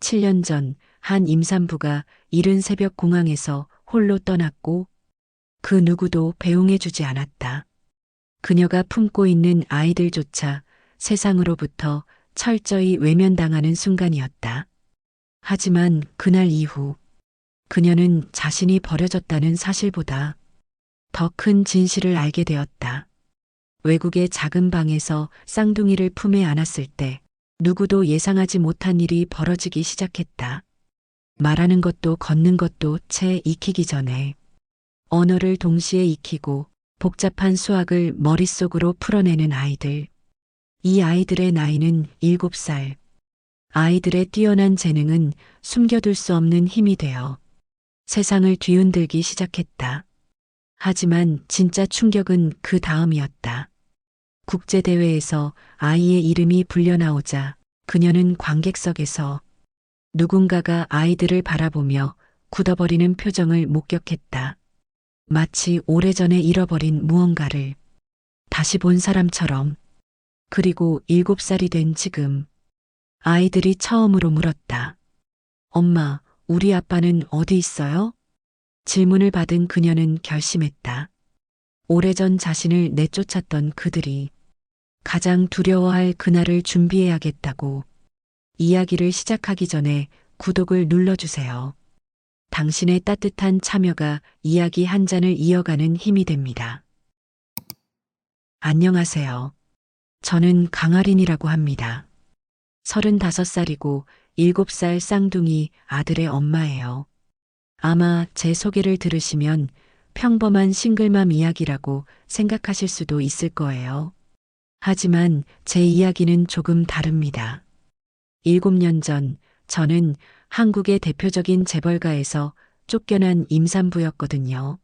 7년 전 한 임산부가 이른 새벽 공항에서 홀로 떠났고 그 누구도 배웅해주지 않았다. 그녀가 품고 있는 아이들조차 세상으로부터 철저히 외면당하는 순간이었다. 하지만 그날 이후 그녀는 자신이 버려졌다는 사실보다 더 큰 진실을 알게 되었다. 외국의 작은 방에서 쌍둥이를 품에 안았을 때 누구도 예상하지 못한 일이 벌어지기 시작했다. 말하는 것도 걷는 것도 채 익히기 전에 언어를 동시에 익히고 복잡한 수학을 머릿속으로 풀어내는 아이들. 이 아이들의 나이는 7살. 아이들의 뛰어난 재능은 숨겨둘 수 없는 힘이 되어 세상을 뒤흔들기 시작했다. 하지만 진짜 충격은 그 다음이었다. 국제대회에서 아이의 이름이 불려나오자 그녀는 관객석에서 누군가가 아이들을 바라보며 굳어버리는 표정을 목격했다. 마치 오래전에 잃어버린 무언가를 다시 본 사람처럼. 그리고 7살이 된 지금 아이들이 처음으로 물었다. 엄마, 우리 아빠는 어디 있어요? 질문을 받은 그녀는 결심했다. 오래전 자신을 내쫓았던 그들이 가장 두려워할 그날을 준비해야겠다고. 이야기를 시작하기 전에 구독을 눌러주세요. 당신의 따뜻한 참여가 이야기 한 잔을 이어가는 힘이 됩니다. 안녕하세요. 저는 강아린이라고 합니다. 35살이고 7살 쌍둥이 아들의 엄마예요. 아마 제 소개를 들으시면 평범한 싱글맘 이야기라고 생각하실 수도 있을 거예요. 하지만 제 이야기는 조금 다릅니다. 7년 전 저는 한국의 대표적인 재벌가에서 쫓겨난 임산부였거든요.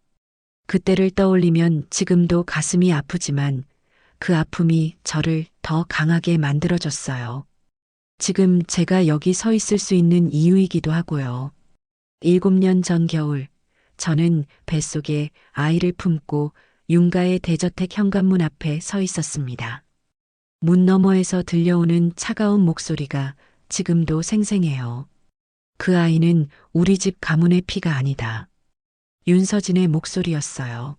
그때를 떠올리면 지금도 가슴이 아프지만 그 아픔이 저를 더 강하게 만들어줬어요. 지금 제가 여기 서 있을 수 있는 이유이기도 하고요. 7년 전 겨울, 저는 뱃속에 아이를 품고 윤가의 대저택 현관문 앞에 서 있었습니다. 문 너머에서 들려오는 차가운 목소리가 지금도 생생해요. 그 아이는 우리 집 가문의 피가 아니다. 윤서진의 목소리였어요.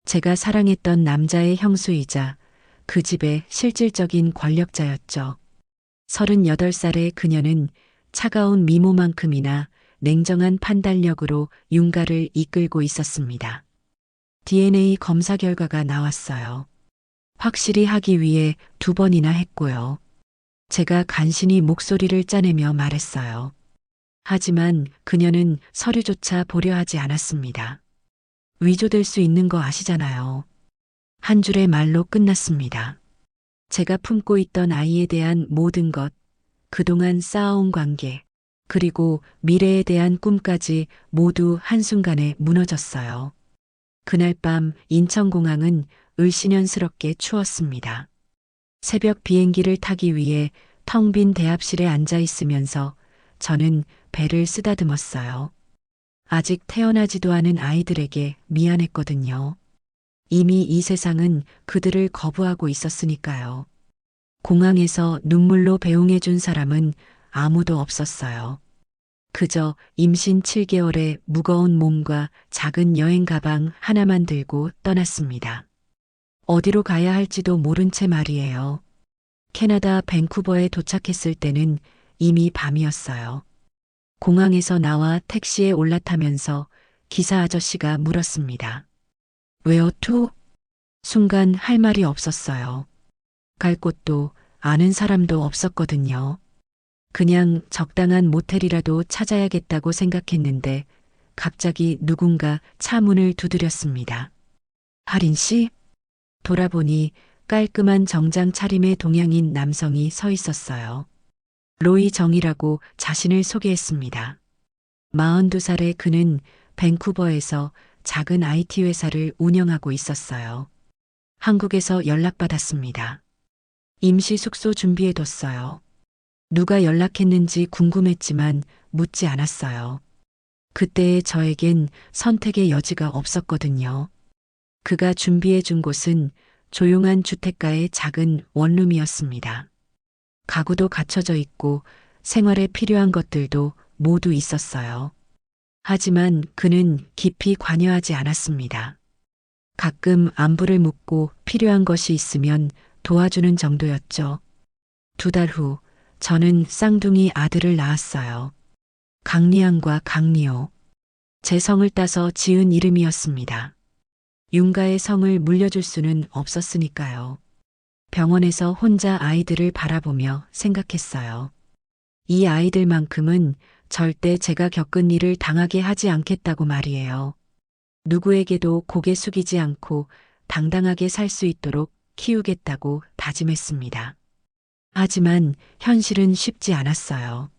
제가 사랑했던 남자의 형수이자 그 집의 실질적인 권력자였죠. 38살의 그녀는 차가운 미모만큼이나 냉정한 판단력으로 윤가를 이끌고 있었습니다. DNA 검사 결과가 나왔어요. 확실히 하기 위해 2번이나 했고요. 제가 간신히 목소리를 짜내며 말했어요. 하지만 그녀는 서류조차 보려 하지 않았습니다. 위조될 수 있는 거 아시잖아요. 한 줄의 말로 끝났습니다. 제가 품고 있던 아이에 대한 모든 것, 그동안 쌓아온 관계, 그리고 미래에 대한 꿈까지 모두 한순간에 무너졌어요. 그날 밤 인천공항은 을씨년스럽게 추웠습니다. 새벽 비행기를 타기 위해 텅 빈 대합실에 앉아 있으면서 저는 배를 쓰다듬었어요. 아직 태어나지도 않은 아이들에게 미안했거든요. 이미 이 세상은 그들을 거부하고 있었으니까요. 공항에서 눈물로 배웅해준 사람은 아무도 없었어요. 그저 임신 7개월의 무거운 몸과 작은 여행 가방 하나만 들고 떠났습니다. 어디로 가야 할지도 모른 채 말이에요. 캐나다 밴쿠버에 도착했을 때는 이미 밤이었어요. 공항에서 나와 택시에 올라타면서 기사 아저씨가 물었습니다. Where to? 순간 할 말이 없었어요. 갈 곳도 아는 사람도 없었거든요. 그냥 적당한 모텔이라도 찾아야겠다고 생각했는데 갑자기 누군가 차 문을 두드렸습니다. 하린 씨? 돌아보니 깔끔한 정장 차림의 동양인 남성이 서 있었어요. 로이 정이라고 자신을 소개했습니다. 42살의 그는 밴쿠버에서 작은 IT 회사를 운영하고 있었어요. 한국에서 연락받았습니다. 임시 숙소 준비해뒀어요. 누가 연락했는지 궁금했지만 묻지 않았어요. 그때의 저에겐 선택의 여지가 없었거든요. 그가 준비해준 곳은 조용한 주택가의 작은 원룸이었습니다. 가구도 갖춰져 있고 생활에 필요한 것들도 모두 있었어요. 하지만 그는 깊이 관여하지 않았습니다. 가끔 안부를 묻고 필요한 것이 있으면 도와주는 정도였죠. 2달 후, 저는 쌍둥이 아들을 낳았어요. 강리안과 강리호. 제 성을 따서 지은 이름이었습니다. 윤가의 성을 물려줄 수는 없었으니까요. 병원에서 혼자 아이들을 바라보며 생각했어요. 이 아이들만큼은 절대 제가 겪은 일을 당하게 하지 않겠다고 말이에요. 누구에게도 고개 숙이지 않고 당당하게 살 수 있도록 키우겠다고 다짐했습니다. 하지만 현실은 쉽지 않았어요.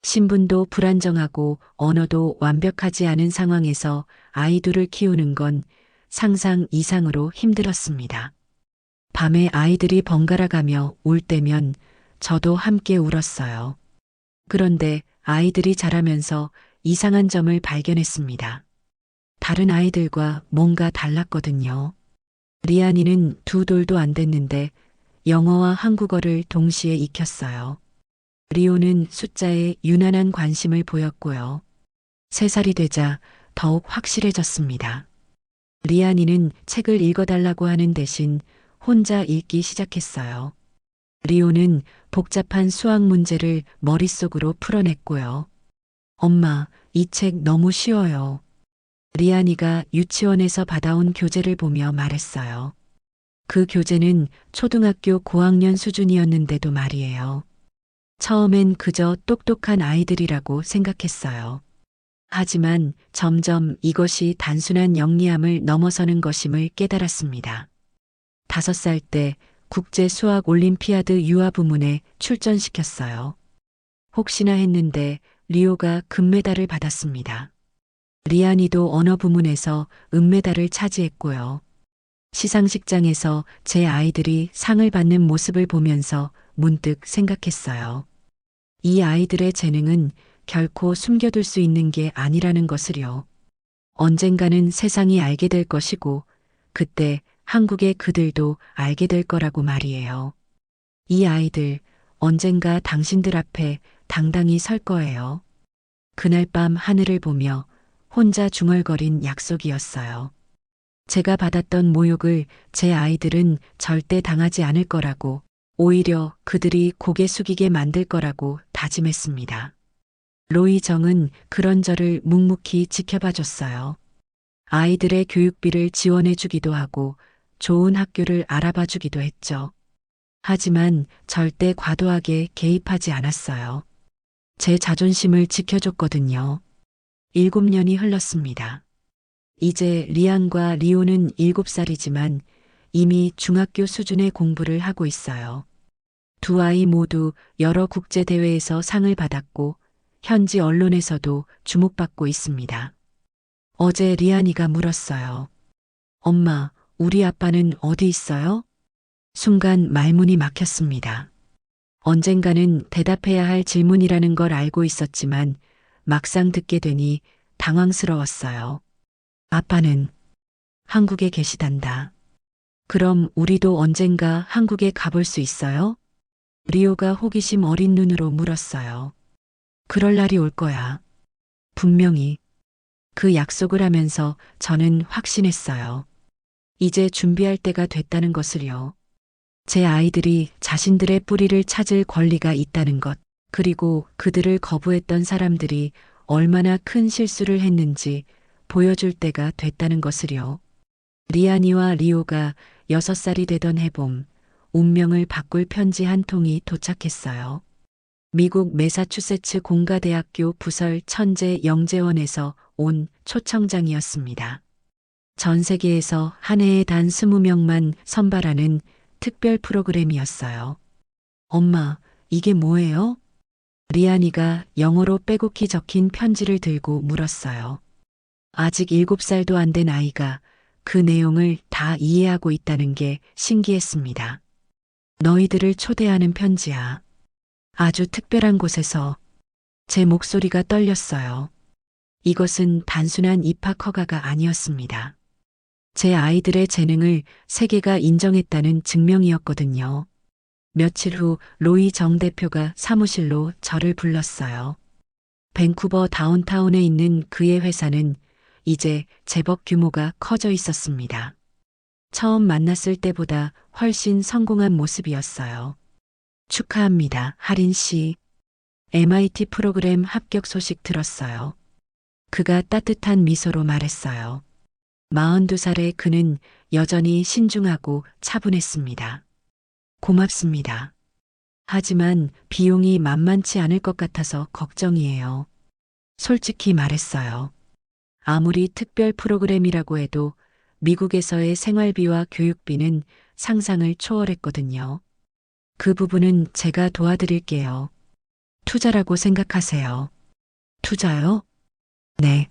신분도 불안정하고 언어도 완벽하지 않은 상황에서 아이 둘을 키우는 건 상상 이상으로 힘들었습니다. 밤에 아이들이 번갈아 가며 울 때면 저도 함께 울었어요. 그런데 아이들이 자라면서 이상한 점을 발견했습니다. 다른 아이들과 뭔가 달랐거든요. 리안이는 2돌도 안 됐는데 영어와 한국어를 동시에 익혔어요. 리오는 숫자에 유난한 관심을 보였고요. 3살이 되자 더욱 확실해졌습니다. 리안이는 책을 읽어달라고 하는 대신 혼자 읽기 시작했어요. 리오는 복잡한 수학 문제를 머릿속으로 풀어냈고요. 엄마, 이 책 너무 쉬워요. 리안이가 유치원에서 받아온 교재를 보며 말했어요. 그 교재는 초등학교 고학년 수준이었는데도 말이에요. 처음엔 그저 똑똑한 아이들이라고 생각했어요. 하지만 점점 이것이 단순한 영리함을 넘어서는 것임을 깨달았습니다. 5살 때 국제 수학 올림피아드 유아 부문에 출전시켰어요. 혹시나 했는데 리오가 금메달을 받았습니다. 리안이도 언어 부문에서 은메달을 차지했고요. 시상식장에서 제 아이들이 상을 받는 모습을 보면서 문득 생각했어요. 이 아이들의 재능은 결코 숨겨둘 수 있는 게 아니라는 것을요. 언젠가는 세상이 알게 될 것이고 그때 한국의 그들도 알게 될 거라고 말이에요. 이 아이들 언젠가 당신들 앞에 당당히 설 거예요. 그날 밤 하늘을 보며 혼자 중얼거린 약속이었어요. 제가 받았던 모욕을 제 아이들은 절대 당하지 않을 거라고, 오히려 그들이 고개 숙이게 만들 거라고 다짐했습니다. 로이 정은 그런 저를 묵묵히 지켜봐 줬어요. 아이들의 교육비를 지원해 주기도 하고 좋은 학교를 알아봐 주기도 했죠. 하지만 절대 과도하게 개입하지 않았어요. 제 자존심을 지켜줬거든요. 7년이 흘렀습니다. 이제 리안과 리오는 7살이지만 이미 중학교 수준의 공부를 하고 있어요. 2 아이 모두 여러 국제대회에서 상을 받았고 현지 언론에서도 주목받고 있습니다. 어제 리안이가 물었어요. 엄마, 우리 아빠는 어디 있어요? 순간 말문이 막혔습니다. 언젠가는 대답해야 할 질문이라는 걸 알고 있었지만 막상 듣게 되니 당황스러웠어요. 아빠는 한국에 계시단다. 그럼 우리도 언젠가 한국에 가볼 수 있어요? 리오가 호기심 어린 눈으로 물었어요. 그럴 날이 올 거야. 분명히. 그 약속을 하면서 저는 확신했어요. 이제 준비할 때가 됐다는 것을요. 제 아이들이 자신들의 뿌리를 찾을 권리가 있다는 것, 그리고 그들을 거부했던 사람들이 얼마나 큰 실수를 했는지 보여줄 때가 됐다는 것을요. 리안이와 리오가 6살이 되던 해봄, 운명을 바꿀 편지 한 통이 도착했어요. 미국 매사추세츠 공가대학교 부설 천재 영재원에서 온 초청장이었습니다. 전 세계에서 한 해에 단 20명만 선발하는 특별 프로그램이었어요. 엄마, 이게 뭐예요? 리안이가 영어로 빼곡히 적힌 편지를 들고 물었어요. 아직 7살도 안 된 아이가 그 내용을 다 이해하고 있다는 게 신기했습니다. 너희들을 초대하는 편지야. 아주 특별한 곳에서. 제 목소리가 떨렸어요. 이것은 단순한 입학 허가가 아니었습니다. 제 아이들의 재능을 세계가 인정했다는 증명이었거든요. 며칠 후 로이 정 대표가 사무실로 저를 불렀어요. 밴쿠버 다운타운에 있는 그의 회사는 이제 제법 규모가 커져 있었습니다. 처음 만났을 때보다 훨씬 성공한 모습이었어요. 축하합니다, 하린 씨. MIT 프로그램 합격 소식 들었어요. 그가 따뜻한 미소로 말했어요. 42살의 그는 여전히 신중하고 차분했습니다. 고맙습니다. 하지만 비용이 만만치 않을 것 같아서 걱정이에요. 솔직히 말했어요. 아무리 특별 프로그램이라고 해도 미국에서의 생활비와 교육비는 상상을 초월했거든요. 그 부분은 제가 도와드릴게요. 투자라고 생각하세요. 투자요? 네.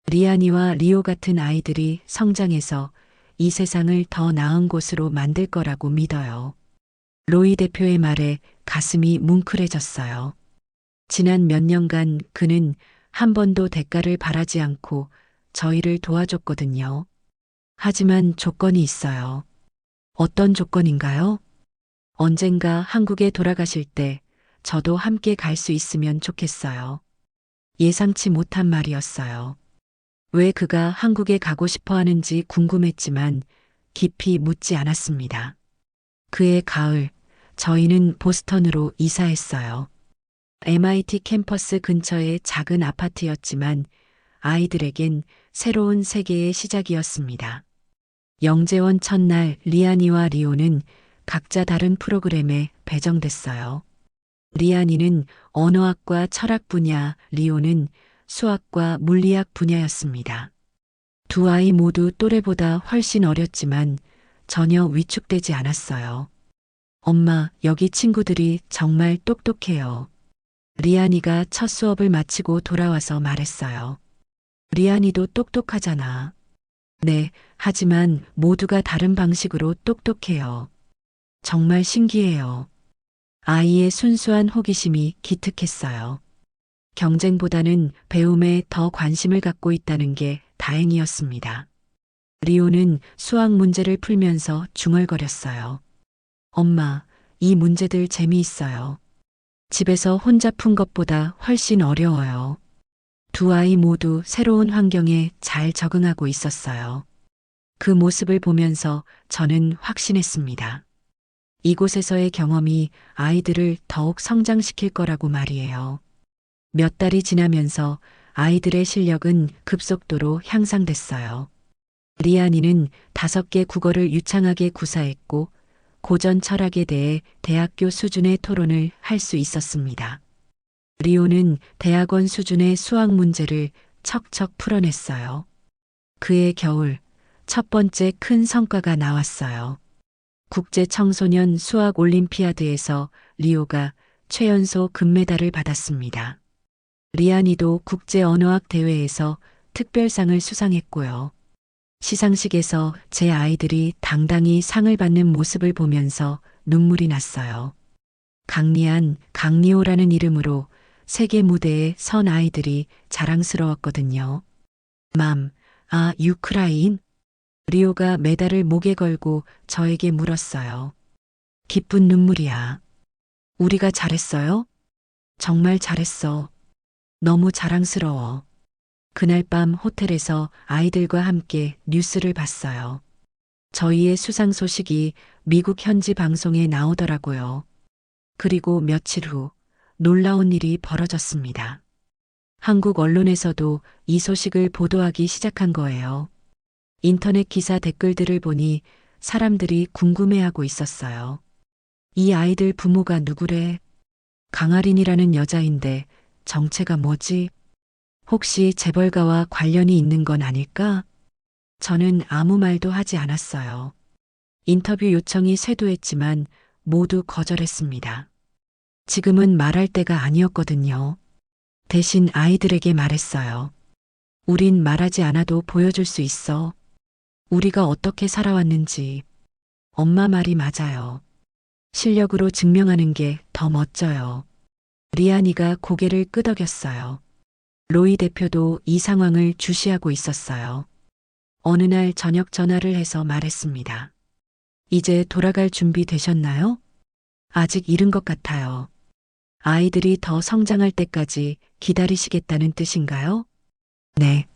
리안이와 리오 같은 아이들이 성장해서 이 세상을 더 나은 곳으로 만들 거라고 믿어요. 로이 대표의 말에 가슴이 뭉클해졌어요. 지난 몇 년간 그는 한 번도 대가를 바라지 않고 저희를 도와줬거든요. 하지만 조건이 있어요. 어떤 조건인가요? 언젠가 한국에 돌아가실 때 저도 함께 갈 수 있으면 좋겠어요. 예상치 못한 말이었어요. 왜 그가 한국에 가고 싶어 하는지 궁금했지만 깊이 묻지 않았습니다. 그해 가을, 저희는 보스턴으로 이사했어요. MIT 캠퍼스 근처의 작은 아파트였지만 아이들에겐 새로운 세계의 시작이었습니다. 영재원 첫날 리안이와 리오는 각자 다른 프로그램에 배정됐어요. 리안이는 언어학과 철학 분야, 리오는 수학과 물리학 분야였습니다. 두 아이 모두 또래보다 훨씬 어렸지만 전혀 위축되지 않았어요. 엄마, 여기 친구들이 정말 똑똑해요. 리안이가 첫 수업을 마치고 돌아와서 말했어요. 리안이도 똑똑하잖아. 네, 하지만 모두가 다른 방식으로 똑똑해요. 정말 신기해요. 아이의 순수한 호기심이 기특했어요. 경쟁보다는 배움에 더 관심을 갖고 있다는 게 다행이었습니다. 리오는 수학 문제를 풀면서 중얼거렸어요. 엄마, 이 문제들 재미있어요. 집에서 혼자 푼 것보다 훨씬 어려워요. 두 아이 모두 새로운 환경에 잘 적응하고 있었어요. 그 모습을 보면서 저는 확신했습니다. 이곳에서의 경험이 아이들을 더욱 성장시킬 거라고 말이에요. 몇 달이 지나면서 아이들의 실력은 급속도로 향상됐어요. 리안이는 5개 국어를 유창하게 구사했고 고전 철학에 대해 대학교 수준의 토론을 할 수 있었습니다. 리오는 대학원 수준의 수학 문제를 척척 풀어냈어요. 그해 겨울 첫 번째 큰 성과가 나왔어요. 국제 청소년 수학 올림피아드에서 리오가 최연소 금메달을 받았습니다. 리안이도 국제 언어학 대회에서 특별상을 수상했고요. 시상식에서 제 아이들이 당당히 상을 받는 모습을 보면서 눈물이 났어요. 강리안, 강리오라는 이름으로 세계 무대에 선 아이들이 자랑스러웠거든요. 맘, 아, 유크라인? 리오가 메달을 목에 걸고 저에게 물었어요. 기쁜 눈물이야. 우리가 잘했어요? 정말 잘했어. 너무 자랑스러워. 그날 밤 호텔에서 아이들과 함께 뉴스를 봤어요. 저희의 수상 소식이 미국 현지 방송에 나오더라고요. 그리고 며칠 후 놀라운 일이 벌어졌습니다. 한국 언론에서도 이 소식을 보도하기 시작한 거예요. 인터넷 기사 댓글들을 보니 사람들이 궁금해하고 있었어요. 이 아이들 부모가 누구래? 강아린이라는 여자인데 정체가 뭐지? 혹시 재벌가와 관련이 있는 건 아닐까? 저는 아무 말도 하지 않았어요. 인터뷰 요청이 쇄도했지만 모두 거절했습니다. 지금은 말할 때가 아니었거든요. 대신 아이들에게 말했어요. 우린 말하지 않아도 보여줄 수 있어. 우리가 어떻게 살아왔는지. 엄마 말이 맞아요. 실력으로 증명하는 게 더 멋져요. 리안이가 고개를 끄덕였어요. 로이 대표도 이 상황을 주시하고 있었어요. 어느 날 저녁 전화를 해서 말했습니다. 이제 돌아갈 준비 되셨나요? 아직 이른 것 같아요. 아이들이 더 성장할 때까지 기다리시겠다는 뜻인가요? 네.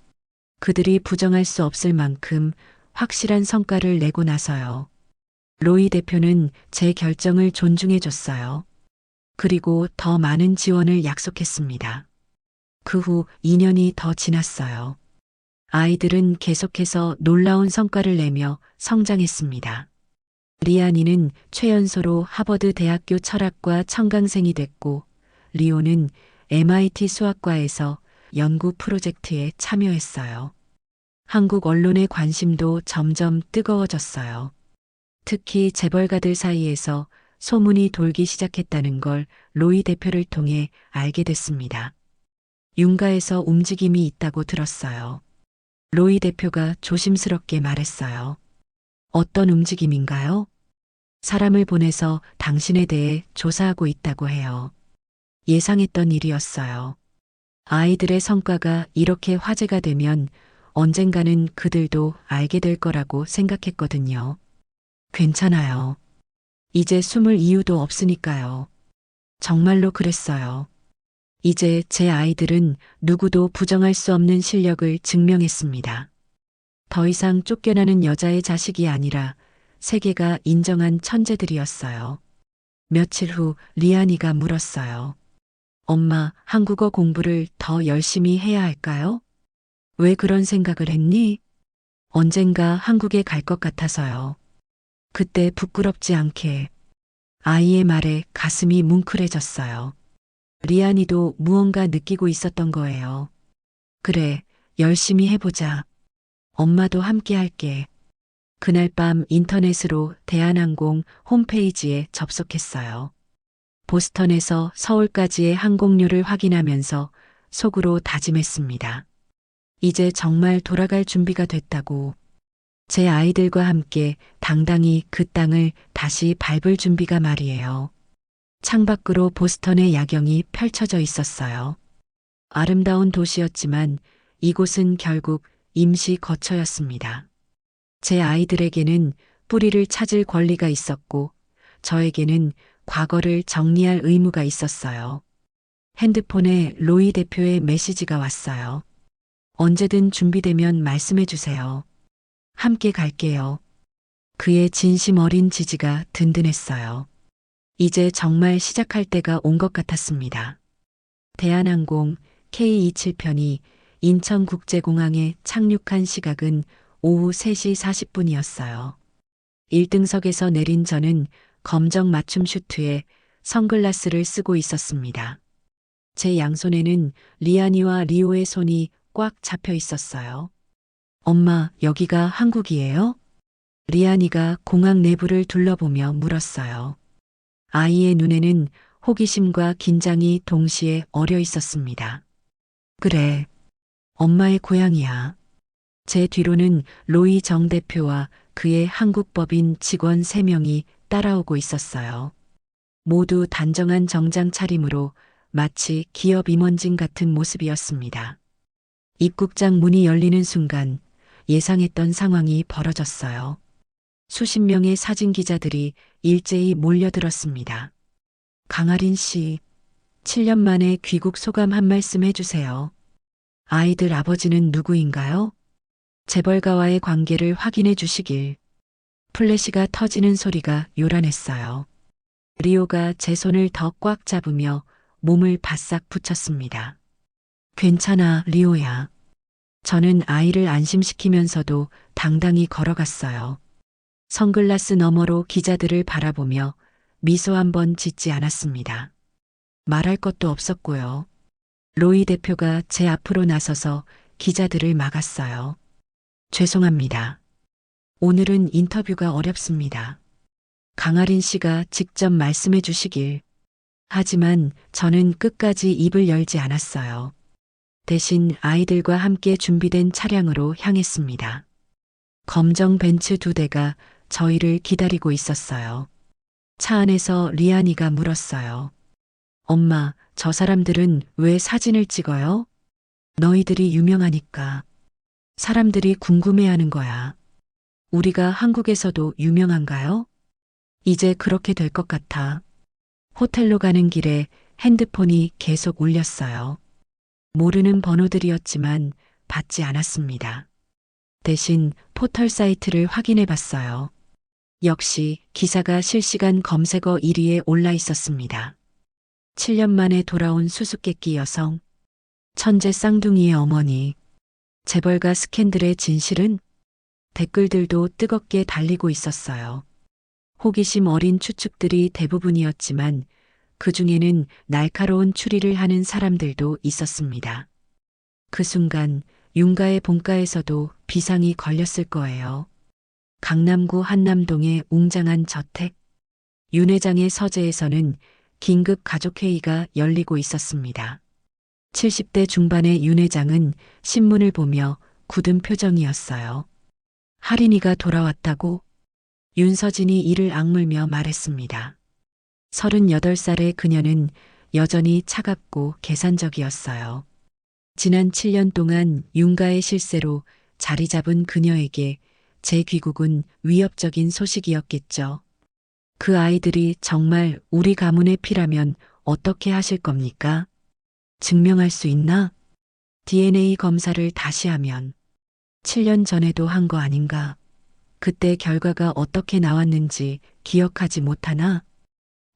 그들이 부정할 수 없을 만큼 확실한 성과를 내고 나서요. 로이 대표는 제 결정을 존중해 줬어요. 그리고 더 많은 지원을 약속했습니다. 그 후 2년이 더 지났어요. 아이들은 계속해서 놀라운 성과를 내며 성장했습니다. 리안이는 최연소로 하버드 대학교 철학과 청강생이 됐고, 리오는 MIT 수학과에서 연구 프로젝트에 참여했어요. 한국 언론의 관심도 점점 뜨거워졌어요. 특히 재벌가들 사이에서 소문이 돌기 시작했다는 걸 로이 대표를 통해 알게 됐습니다. 윤가에서 움직임이 있다고 들었어요. 로이 대표가 조심스럽게 말했어요. 어떤 움직임인가요? 사람을 보내서 당신에 대해 조사하고 있다고 해요. 예상했던 일이었어요. 아이들의 성과가 이렇게 화제가 되면 언젠가는 그들도 알게 될 거라고 생각했거든요. 괜찮아요. 이제 숨을 이유도 없으니까요. 정말로 그랬어요. 이제 제 아이들은 누구도 부정할 수 없는 실력을 증명했습니다. 더 이상 쫓겨나는 여자의 자식이 아니라 세계가 인정한 천재들이었어요. 며칠 후 리안이가 물었어요. 엄마, 한국어 공부를 더 열심히 해야 할까요? 왜 그런 생각을 했니? 언젠가 한국에 갈 것 같아서요. 그때 부끄럽지 않게 아이의 말에 가슴이 뭉클해졌어요. 리안이도 무언가 느끼고 있었던 거예요. 그래, 열심히 해보자. 엄마도 함께 할게. 그날 밤 인터넷으로 대한항공 홈페이지에 접속했어요. 보스턴에서 서울까지의 항공료를 확인하면서 속으로 다짐했습니다. 이제 정말 돌아갈 준비가 됐다고. 제 아이들과 함께 당당히 그 땅을 다시 밟을 준비가 말이에요. 창밖으로 보스턴의 야경이 펼쳐져 있었어요. 아름다운 도시였지만 이곳은 결국 임시 거처였습니다. 제 아이들에게는 뿌리를 찾을 권리가 있었고 저에게는 과거를 정리할 의무가 있었어요. 핸드폰에 로이 대표의 메시지가 왔어요. 언제든 준비되면 말씀해 주세요. 함께 갈게요. 그의 진심 어린 지지가 든든했어요. 이제 정말 시작할 때가 온 것 같았습니다. 대한항공 K27편이 인천국제공항에 착륙한 시각은 오후 3시 40분이었어요. 1등석에서 내린 저는 검정 맞춤 슈트에 선글라스를 쓰고 있었습니다. 제 양손에는 리안이와 리오의 손이 꽉 잡혀 있었어요. 엄마, 여기가 한국이에요? 리안이가 공항 내부를 둘러보며 물었어요. 아이의 눈에는 호기심과 긴장이 동시에 어려 있었습니다. 그래, 엄마의 고향이야. 제 뒤로는 로이 정 대표와 그의 한국법인 직원 3명이 따라오고 있었어요. 모두 단정한 정장 차림으로 마치 기업 임원진 같은 모습이었습니다. 입국장 문이 열리는 순간 예상했던 상황이 벌어졌어요. 수십 명의 사진 기자들이 일제히 몰려들었습니다. 강아린 씨, 7년 만에 귀국 소감 한 말씀 해주세요. 아이들 아버지는 누구인가요? 재벌가와의 관계를 확인해 주시길. 플래시가 터지는 소리가 요란했어요. 리오가 제 손을 더 꽉 잡으며 몸을 바싹 붙였습니다. 괜찮아, 리오야. 저는 아이를 안심시키면서도 당당히 걸어갔어요. 선글라스 너머로 기자들을 바라보며 미소 한 번 짓지 않았습니다. 말할 것도 없었고요. 로이 대표가 제 앞으로 나서서 기자들을 막았어요. 죄송합니다. 오늘은 인터뷰가 어렵습니다. 강아린 씨가 직접 말씀해 주시길. 하지만 저는 끝까지 입을 열지 않았어요. 대신 아이들과 함께 준비된 차량으로 향했습니다. 검정 벤츠 2대가 저희를 기다리고 있었어요. 차 안에서 리안이가 물었어요. 엄마, 저 사람들은 왜 사진을 찍어요? 너희들이 유명하니까. 사람들이 궁금해하는 거야. 우리가 한국에서도 유명한가요? 이제 그렇게 될 것 같아. 호텔로 가는 길에 핸드폰이 계속 울렸어요. 모르는 번호들이었지만 받지 않았습니다. 대신 포털 사이트를 확인해 봤어요. 역시 기사가 실시간 검색어 1위에 올라 있었습니다. 7년 만에 돌아온 수수께끼 여성, 천재 쌍둥이의 어머니, 재벌가 스캔들의 진실은? 댓글들도 뜨겁게 달리고 있었어요. 호기심 어린 추측들이 대부분이었지만 그 중에는 날카로운 추리를 하는 사람들도 있었습니다. 그 순간 윤가의 본가에서도 비상이 걸렸을 거예요. 강남구 한남동의 웅장한 저택, 윤 회장의 서재에서는 긴급 가족회의가 열리고 있었습니다. 70대 중반의 윤 회장은 신문을 보며 굳은 표정이었어요. 할인이가 돌아왔다고? 윤서진이 이를 악물며 말했습니다. 38살의 그녀는 여전히 차갑고 계산적이었어요. 지난 7년 동안 윤가의 실세로 자리 잡은 그녀에게 재귀국은 위협적인 소식이었겠죠. 그 아이들이 정말 우리 가문의 피라면 어떻게 하실 겁니까? 증명할 수 있나? DNA 검사를 다시 하면 7년 전에도 한 거 아닌가? 그때 결과가 어떻게 나왔는지 기억하지 못하나?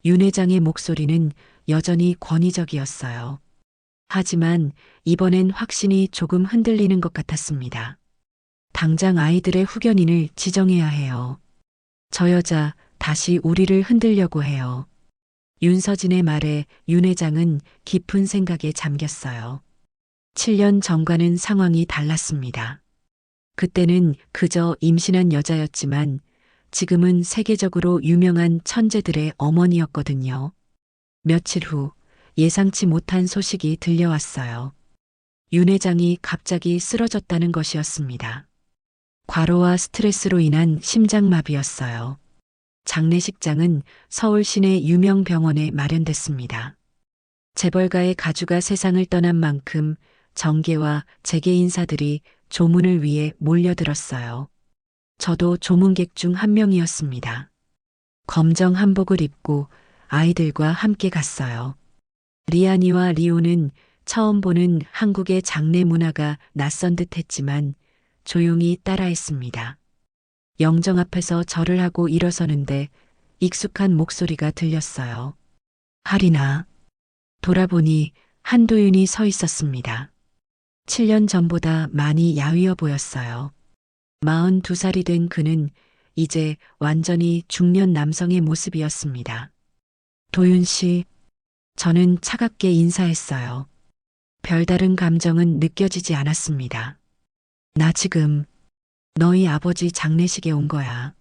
윤 회장의 목소리는 여전히 권위적이었어요. 하지만 이번엔 확신이 조금 흔들리는 것 같았습니다. 당장 아이들의 후견인을 지정해야 해요. 저 여자 다시 우리를 흔들려고 해요. 윤서진의 말에 윤 회장은 깊은 생각에 잠겼어요. 7년 전과는 상황이 달랐습니다. 그때는 그저 임신한 여자였지만 지금은 세계적으로 유명한 천재들의 어머니였거든요. 며칠 후 예상치 못한 소식이 들려왔어요. 윤 회장이 갑자기 쓰러졌다는 것이었습니다. 과로와 스트레스로 인한 심장마비였어요. 장례식장은 서울 시내 유명 병원에 마련됐습니다. 재벌가의 가주가 세상을 떠난 만큼 정계와 재계 인사들이 조문을 위해 몰려들었어요. 저도 조문객 중 한 명이었습니다. 검정 한복을 입고 아이들과 함께 갔어요. 리안이와 리오는 처음 보는 한국의 장례 문화가 낯선 듯 했지만 조용히 따라했습니다. 영정 앞에서 절을 하고 일어서는데 익숙한 목소리가 들렸어요. 할인아. 돌아보니 한도윤이 서 있었습니다. 7년 전보다 많이 야위어 보였어요. 42살이 된 그는 이제 완전히 중년 남성의 모습이었습니다. 도윤 씨, 저는 차갑게 인사했어요. 별다른 감정은 느껴지지 않았습니다. 나 지금 너희 아버지 장례식에 온 거야.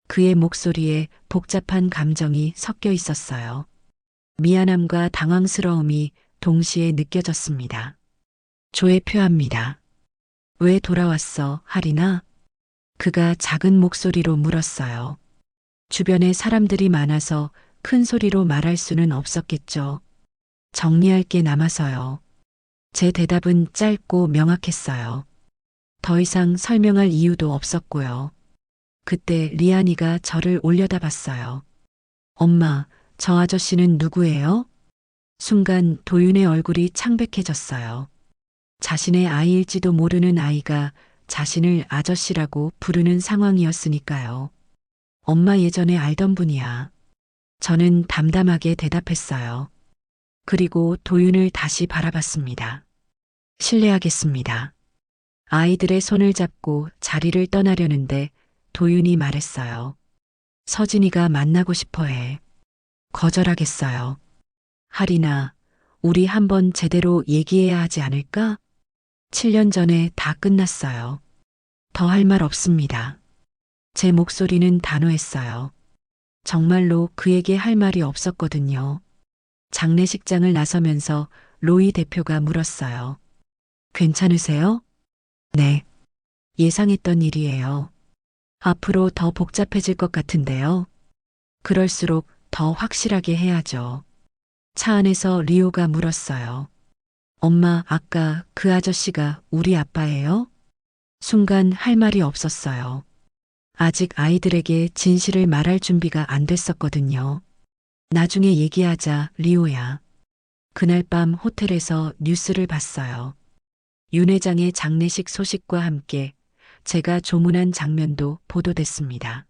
그의 목소리에 복잡한 감정이 섞여 있었어요. 미안함과 당황스러움이 동시에 느껴졌습니다. 조에 표합니다. 왜 돌아왔어, 할인아? 그가 작은 목소리로 물었어요. 주변에 사람들이 많아서 큰 소리로 말할 수는 없었겠죠. 정리할 게 남아서요. 제 대답은 짧고 명확했어요. 더 이상 설명할 이유도 없었고요. 그때 리안이가 저를 올려다봤어요. 엄마, 저 아저씨는 누구예요? 순간 도윤의 얼굴이 창백해졌어요. 자신의 아이일지도 모르는 아이가 자신을 아저씨라고 부르는 상황이었으니까요. 엄마 예전에 알던 분이야. 저는 담담하게 대답했어요. 그리고 도윤을 다시 바라봤습니다. 실례하겠습니다. 아이들의 손을 잡고 자리를 떠나려는데 도윤이 말했어요. 서진이가 만나고 싶어 해. 거절하겠어요. 할인아, 우리 한번 제대로 얘기해야 하지 않을까? 7년 전에 다 끝났어요. 더 할 말 없습니다. 제 목소리는 단호했어요. 정말로 그에게 할 말이 없었거든요. 장례식장을 나서면서 로이 대표가 물었어요. 괜찮으세요? 네. 예상했던 일이에요. 앞으로 더 복잡해질 것 같은데요. 그럴수록 더 확실하게 해야죠. 차 안에서 리오가 물었어요. 엄마, 아까 그 아저씨가 우리 아빠예요? 순간 할 말이 없었어요. 아직 아이들에게 진실을 말할 준비가 안 됐었거든요. 나중에 얘기하자, 리오야. 그날 밤 호텔에서 뉴스를 봤어요. 윤 회장의 장례식 소식과 함께 제가 조문한 장면도 보도됐습니다.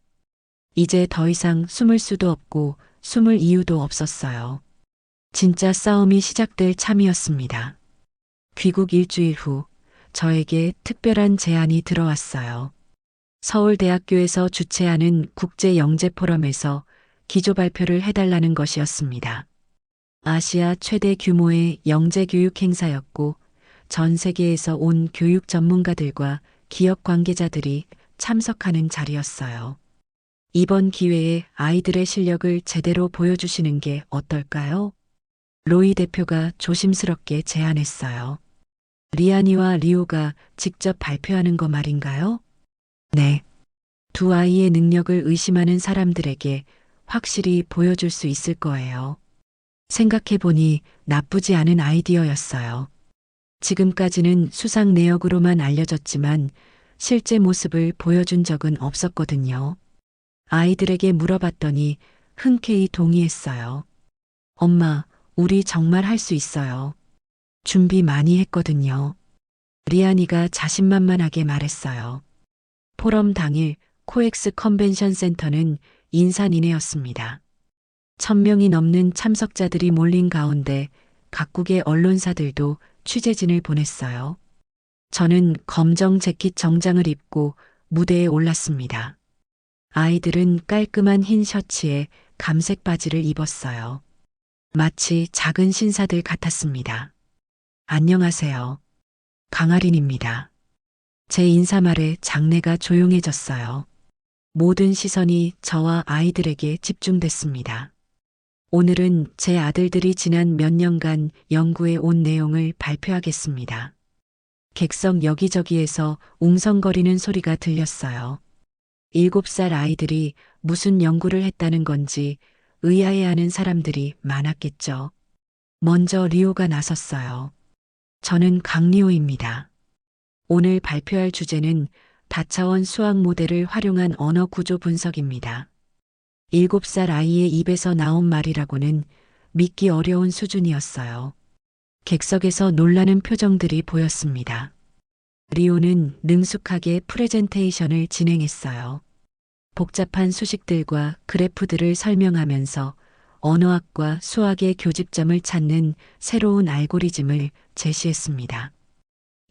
이제 더 이상 숨을 수도 없고 숨을 이유도 없었어요. 진짜 싸움이 시작될 참이었습니다. 귀국 일주일 후 저에게 특별한 제안이 들어왔어요. 서울대학교에서 주최하는 국제영재포럼에서 기조 발표를 해달라는 것이었습니다. 아시아 최대 규모의 영재교육 행사였고 전 세계에서 온 교육 전문가들과 기업 관계자들이 참석하는 자리였어요. 이번 기회에 아이들의 실력을 제대로 보여주시는 게 어떨까요? 로이 대표가 조심스럽게 제안했어요. 리안이와 리오가 직접 발표하는 거 말인가요? 네. 두 아이의 능력을 의심하는 사람들에게 확실히 보여줄 수 있을 거예요. 생각해보니 나쁘지 않은 아이디어였어요. 지금까지는 수상 내역으로만 알려졌지만 실제 모습을 보여준 적은 없었거든요. 아이들에게 물어봤더니 흔쾌히 동의했어요. 엄마, 우리 정말 할 수 있어요. 준비 많이 했거든요. 리안이가 자신만만하게 말했어요. 포럼 당일 코엑스 컨벤션 센터는 인산인해였습니다. 1000명이 넘는 참석자들이 몰린 가운데 각국의 언론사들도 취재진을 보냈어요. 저는 검정 재킷 정장을 입고 무대에 올랐습니다. 아이들은 깔끔한 흰 셔츠에 감색 바지를 입었어요. 마치 작은 신사들 같았습니다. 안녕하세요. 강아린입니다. 제 인사말에 장내가 조용해졌어요. 모든 시선이 저와 아이들에게 집중됐습니다. 오늘은 제 아들들이 지난 몇 년간 연구해 온 내용을 발표하겠습니다. 객석 여기저기에서 웅성거리는 소리가 들렸어요. 7살 아이들이 무슨 연구를 했다는 건지 의아해하는 사람들이 많았겠죠. 먼저 리오가 나섰어요. 저는 강리오입니다. 오늘 발표할 주제는 다차원 수학 모델을 활용한 언어 구조 분석입니다. 7살 아이의 입에서 나온 말이라고는 믿기 어려운 수준이었어요. 객석에서 놀라는 표정들이 보였습니다. 리오는 능숙하게 프레젠테이션을 진행했어요. 복잡한 수식들과 그래프들을 설명하면서 언어학과 수학의 교집점을 찾는 새로운 알고리즘을 제시했습니다.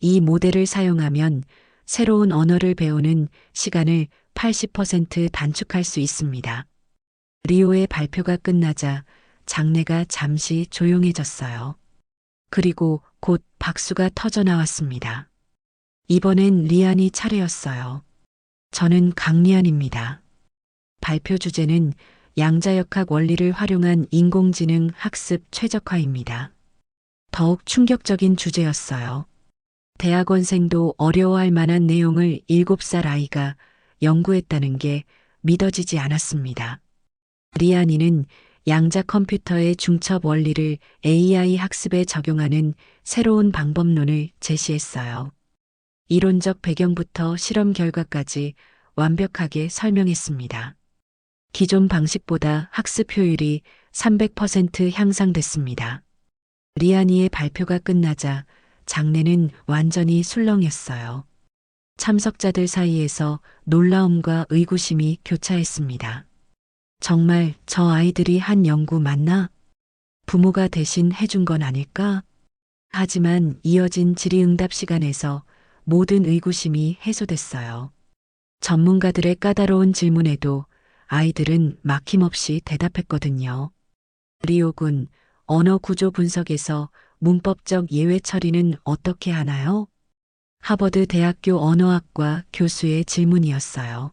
이 모델을 사용하면 새로운 언어를 배우는 시간을 80% 단축할 수 있습니다. 리오의 발표가 끝나자 장내가 잠시 조용해졌어요. 그리고 곧 박수가 터져 나왔습니다. 이번엔 리안이 차례였어요. 저는 강리안입니다. 발표 주제는 양자역학 원리를 활용한 인공지능 학습 최적화입니다. 더욱 충격적인 주제였어요. 대학원생도 어려워할 만한 내용을 7살 아이가 연구했다는 게 믿어지지 않았습니다. 리안이는 양자 컴퓨터의 중첩 원리를 AI 학습에 적용하는 새로운 방법론을 제시했어요. 이론적 배경부터 실험 결과까지 완벽하게 설명했습니다. 기존 방식보다 학습 효율이 300% 향상됐습니다. 리안이의 발표가 끝나자 장내는 완전히 술렁였어요. 참석자들 사이에서 놀라움과 의구심이 교차했습니다. 정말 저 아이들이 한 연구 맞나? 부모가 대신 해준 건 아닐까? 하지만 이어진 질의응답 시간에서 모든 의구심이 해소됐어요. 전문가들의 까다로운 질문에도 아이들은 막힘없이 대답했거든요. 리오 군, 언어 구조 분석에서 문법적 예외 처리는 어떻게 하나요? 하버드 대학교 언어학과 교수의 질문이었어요.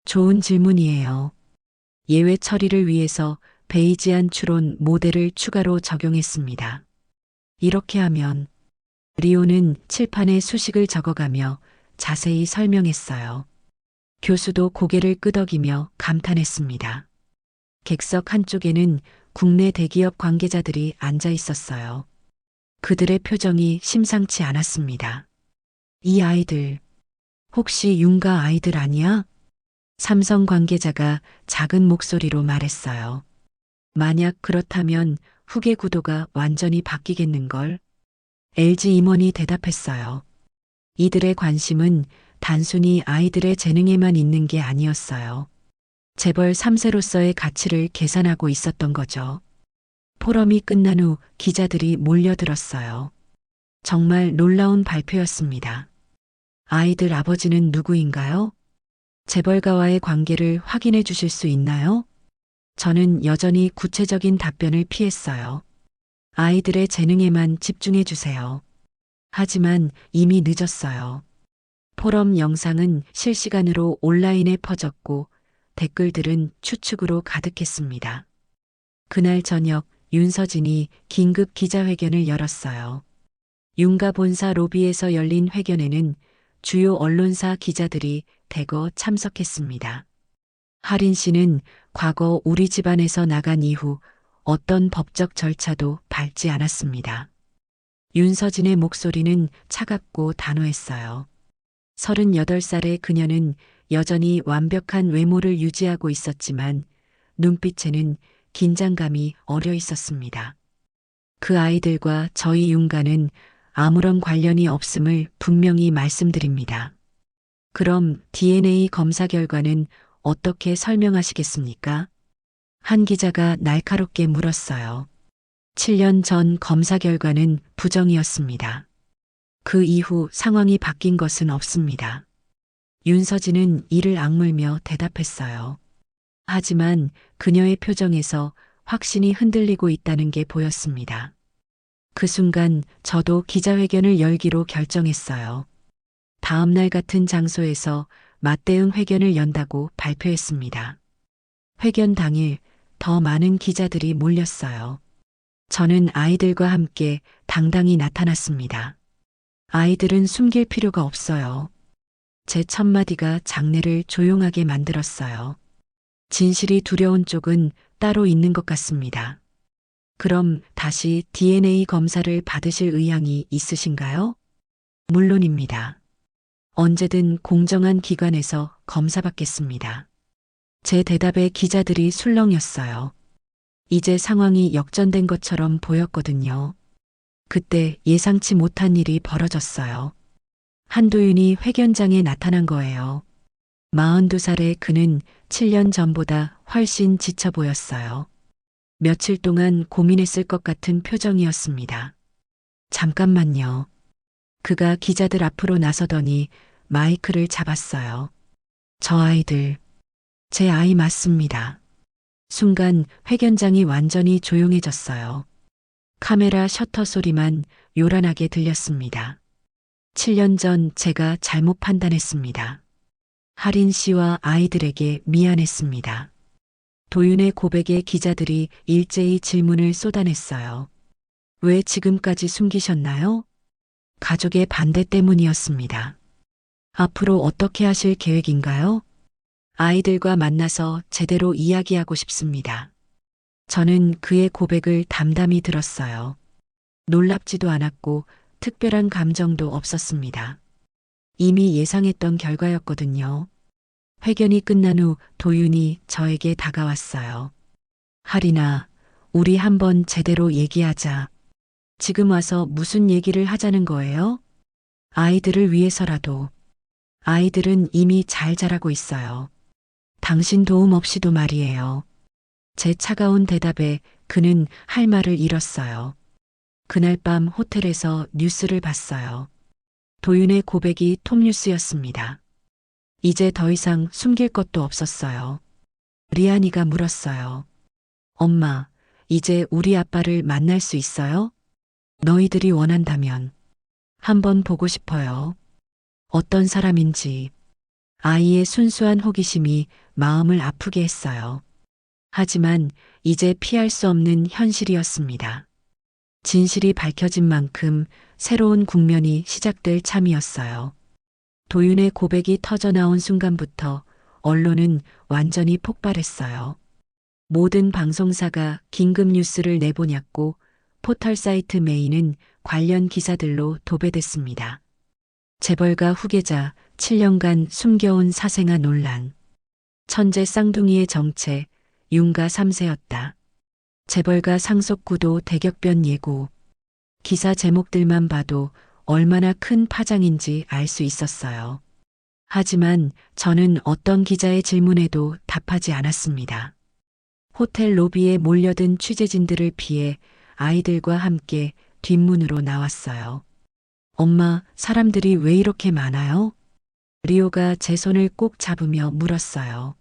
좋은 질문이에요. 예외 처리를 위해서 베이지안 추론 모델을 추가로 적용했습니다. 이렇게 하면 리오는 칠판에 수식을 적어가며 자세히 설명했어요. 교수도 고개를 끄덕이며 감탄했습니다. 객석 한쪽에는 국내 대기업 관계자들이 앉아 있었어요. 그들의 표정이 심상치 않았습니다. 이 아이들, 혹시 윤가 아이들 아니야? 삼성 관계자가 작은 목소리로 말했어요. 만약 그렇다면 후계 구도가 완전히 바뀌겠는걸? LG 임원이 대답했어요. 이들의 관심은 단순히 아이들의 재능에만 있는 게 아니었어요. 재벌 3세로서의 가치를 계산하고 있었던 거죠. 포럼이 끝난 후 기자들이 몰려들었어요. 정말 놀라운 발표였습니다. 아이들 아버지는 누구인가요? 재벌가와의 관계를 확인해 주실 수 있나요? 저는 여전히 구체적인 답변을 피했어요. 아이들의 재능에만 집중해 주세요. 하지만 이미 늦었어요. 포럼 영상은 실시간으로 온라인에 퍼졌고 댓글들은 추측으로 가득했습니다. 그날 저녁 윤서진이 긴급 기자회견을 열었어요. 윤가 본사 로비에서 열린 회견에는 주요 언론사 기자들이 대거 참석했습니다. 하린 씨는 과거 우리 집안에서 나간 이후 어떤 법적 절차도 밟지 않았습니다. 윤서진의 목소리는 차갑고 단호했어요. 38살의 그녀는 여전히 완벽한 외모를 유지하고 있었지만 눈빛에는 긴장감이 어려 있었습니다. 그 아이들과 저희 윤가는 아무런 관련이 없음을 분명히 말씀드립니다. 그럼 DNA 검사 결과는 어떻게 설명하시겠습니까? 한 기자가 날카롭게 물었어요. 7년 전 검사 결과는 부정이었습니다. 그 이후 상황이 바뀐 것은 없습니다. 윤서진은 이를 악물며 대답했어요. 하지만 그녀의 표정에서 확신이 흔들리고 있다는 게 보였습니다. 그 순간 저도 기자회견을 열기로 결정했어요. 다음 날 같은 장소에서 맞대응 회견을 연다고 발표했습니다. 회견 당일 더 많은 기자들이 몰렸어요. 저는 아이들과 함께 당당히 나타났습니다. 아이들은 숨길 필요가 없어요. 제 첫마디가 장내를 조용하게 만들었어요. 진실이 두려운 쪽은 따로 있는 것 같습니다. 그럼 다시 DNA 검사를 받으실 의향이 있으신가요? 물론입니다. 언제든 공정한 기관에서 검사받겠습니다. 제 대답에 기자들이 술렁였어요. 이제 상황이 역전된 것처럼 보였거든요. 그때 예상치 못한 일이 벌어졌어요. 한도윤이 회견장에 나타난 거예요. 42살의 그는 7년 전보다 훨씬 지쳐 보였어요. 며칠 동안 고민했을 것 같은 표정이었습니다. 잠깐만요. 그가 기자들 앞으로 나서더니 마이크를 잡았어요. 저 아이들, 제 아이 맞습니다. 순간 회견장이 완전히 조용해졌어요. 카메라 셔터 소리만 요란하게 들렸습니다. 7년 전 제가 잘못 판단했습니다. 하린 씨와 아이들에게 미안했습니다. 도윤의 고백에 기자들이 일제히 질문을 쏟아냈어요. 왜 지금까지 숨기셨나요? 가족의 반대 때문이었습니다. 앞으로 어떻게 하실 계획인가요? 아이들과 만나서 제대로 이야기하고 싶습니다. 저는 그의 고백을 담담히 들었어요. 놀랍지도 않았고 특별한 감정도 없었습니다. 이미 예상했던 결과였거든요. 회견이 끝난 후 도윤이 저에게 다가왔어요. 하린아, 우리 한번 제대로 얘기하자. 지금 와서 무슨 얘기를 하자는 거예요? 아이들을 위해서라도. 아이들은 이미 잘 자라고 있어요. 당신 도움 없이도 말이에요. 제 차가운 대답에 그는 할 말을 잃었어요. 그날 밤 호텔에서 뉴스를 봤어요. 도윤의 고백이 톱뉴스였습니다. 이제 더 이상 숨길 것도 없었어요. 리안이가 물었어요. 엄마, 이제 우리 아빠를 만날 수 있어요? 너희들이 원한다면. 한번 보고 싶어요. 어떤 사람인지. 아이의 순수한 호기심이 마음을 아프게 했어요. 하지만 이제 피할 수 없는 현실이었습니다. 진실이 밝혀진 만큼 새로운 국면이 시작될 참이었어요. 도윤의 고백이 터져나온 순간부터 언론은 완전히 폭발했어요. 모든 방송사가 긴급 뉴스를 내보냈고 포털 사이트 메인은 관련 기사들로 도배됐습니다. 재벌가 후계자 7년간 숨겨온 사생아 논란. 천재 쌍둥이의 정체, 윤가 3세였다. 재벌가 상속구도 대격변 예고. 기사 제목들만 봐도 얼마나 큰 파장인지 알 수 있었어요. 하지만 저는 어떤 기자의 질문에도 답하지 않았습니다. 호텔 로비에 몰려든 취재진들을 피해 아이들과 함께 뒷문으로 나왔어요. 엄마, 사람들이 왜 이렇게 많아요? 리오가 제 손을 꼭 잡으며 물었어요.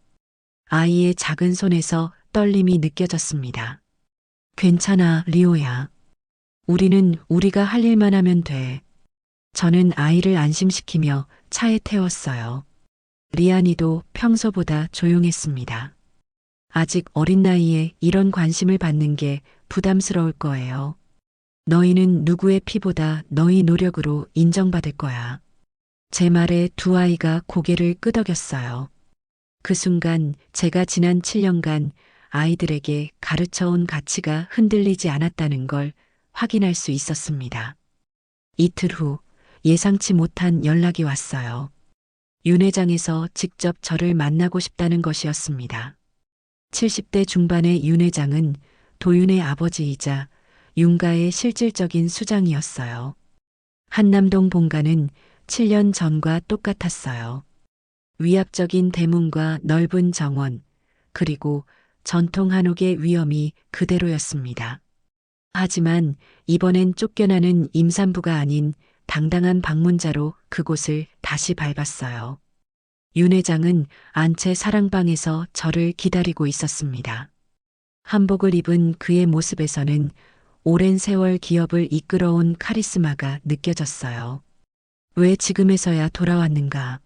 아이의 작은 손에서 떨림이 느껴졌습니다. 괜찮아, 리오야. 우리는 우리가 할 일만 하면 돼. 저는 아이를 안심시키며 차에 태웠어요. 리안이도 평소보다 조용했습니다. 아직 어린 나이에 이런 관심을 받는 게 부담스러울 거예요. 너희는 누구의 피보다 너희 노력으로 인정받을 거야. 제 말에 두 아이가 고개를 끄덕였어요. 그 순간 제가 지난 7년간 아이들에게 가르쳐온 가치가 흔들리지 않았다는 걸 확인할 수 있었습니다. 이틀 후 예상치 못한 연락이 왔어요. 윤 회장에서 직접 저를 만나고 싶다는 것이었습니다. 70대 중반의 윤 회장은 도윤의 아버지이자 윤가의 실질적인 수장이었어요. 한남동 본가는 7년 전과 똑같았어요. 위압적인 대문과 넓은 정원, 그리고 전통 한옥의 위엄이 그대로였습니다. 하지만 이번엔 쫓겨나는 임산부가 아닌 당당한 방문자로 그곳을 다시 밟았어요. 윤 회장은 안채 사랑방에서 저를 기다리고 있었습니다. 한복을 입은 그의 모습에서는 오랜 세월 기업을 이끌어온 카리스마가 느껴졌어요. 왜 지금에서야 돌아왔는가?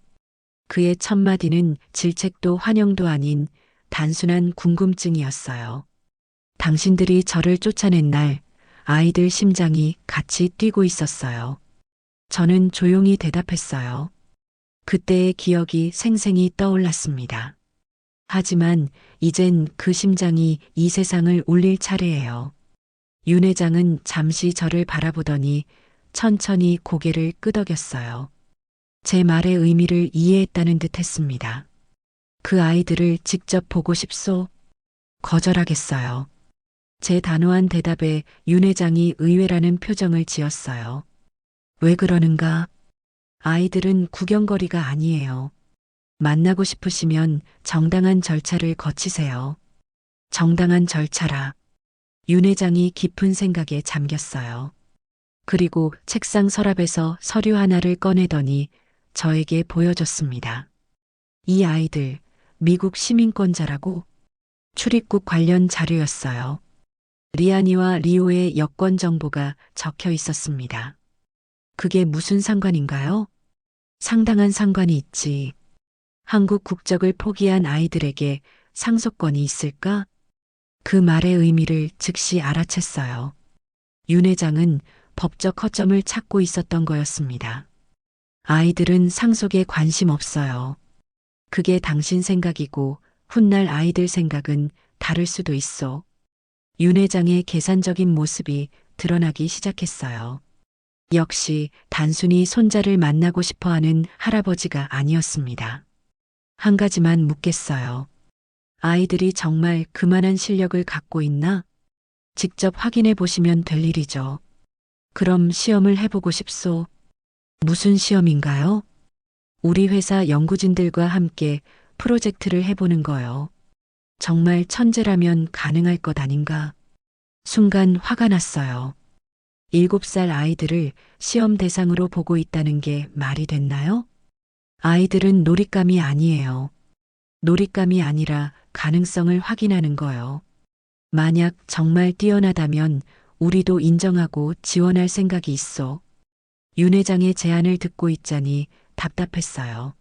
그의 첫마디는 질책도 환영도 아닌 단순한 궁금증이었어요. 당신들이 저를 쫓아낸 날 아이들 심장이 같이 뛰고 있었어요. 저는 조용히 대답했어요. 그때의 기억이 생생히 떠올랐습니다. 하지만 이젠 그 심장이 이 세상을 울릴 차례예요. 윤 회장은 잠시 저를 바라보더니 천천히 고개를 끄덕였어요. 제 말의 의미를 이해했다는 듯 했습니다. 그 아이들을 직접 보고 싶소? 거절하겠어요. 제 단호한 대답에 윤 회장이 의외라는 표정을 지었어요. 왜 그러는가? 아이들은 구경거리가 아니에요. 만나고 싶으시면 정당한 절차를 거치세요. 정당한 절차라. 윤 회장이 깊은 생각에 잠겼어요. 그리고 책상 서랍에서 서류 하나를 꺼내더니 저에게 보여줬습니다. 이 아이들, 미국 시민권자라고? 출입국 관련 자료였어요. 리안이와 리오의 여권 정보가 적혀 있었습니다. 그게 무슨 상관인가요? 상당한 상관이 있지. 한국 국적을 포기한 아이들에게 상속권이 있을까? 그 말의 의미를 즉시 알아챘어요. 윤 회장은 법적 허점을 찾고 있었던 거였습니다. 아이들은 상속에 관심 없어요. 그게 당신 생각이고 훗날 아이들 생각은 다를 수도 있어. 윤 회장의 계산적인 모습이 드러나기 시작했어요. 역시 단순히 손자를 만나고 싶어 하는 할아버지가 아니었습니다. 한 가지만 묻겠어요. 아이들이 정말 그만한 실력을 갖고 있나? 직접 확인해 보시면 될 일이죠. 그럼 시험을 해보고 싶소. 무슨 시험인가요? 우리 회사 연구진들과 함께 프로젝트를 해보는 거요. 정말 천재라면 가능할 것 아닌가? 순간 화가 났어요. 7살 아이들을 시험 대상으로 보고 있다는 게 말이 됐나요? 아이들은 놀잇감이 아니에요. 놀잇감이 아니라 가능성을 확인하는 거요. 만약 정말 뛰어나다면 우리도 인정하고 지원할 생각이 있어. 윤 회장의 제안을 듣고 있자니 답답했어요.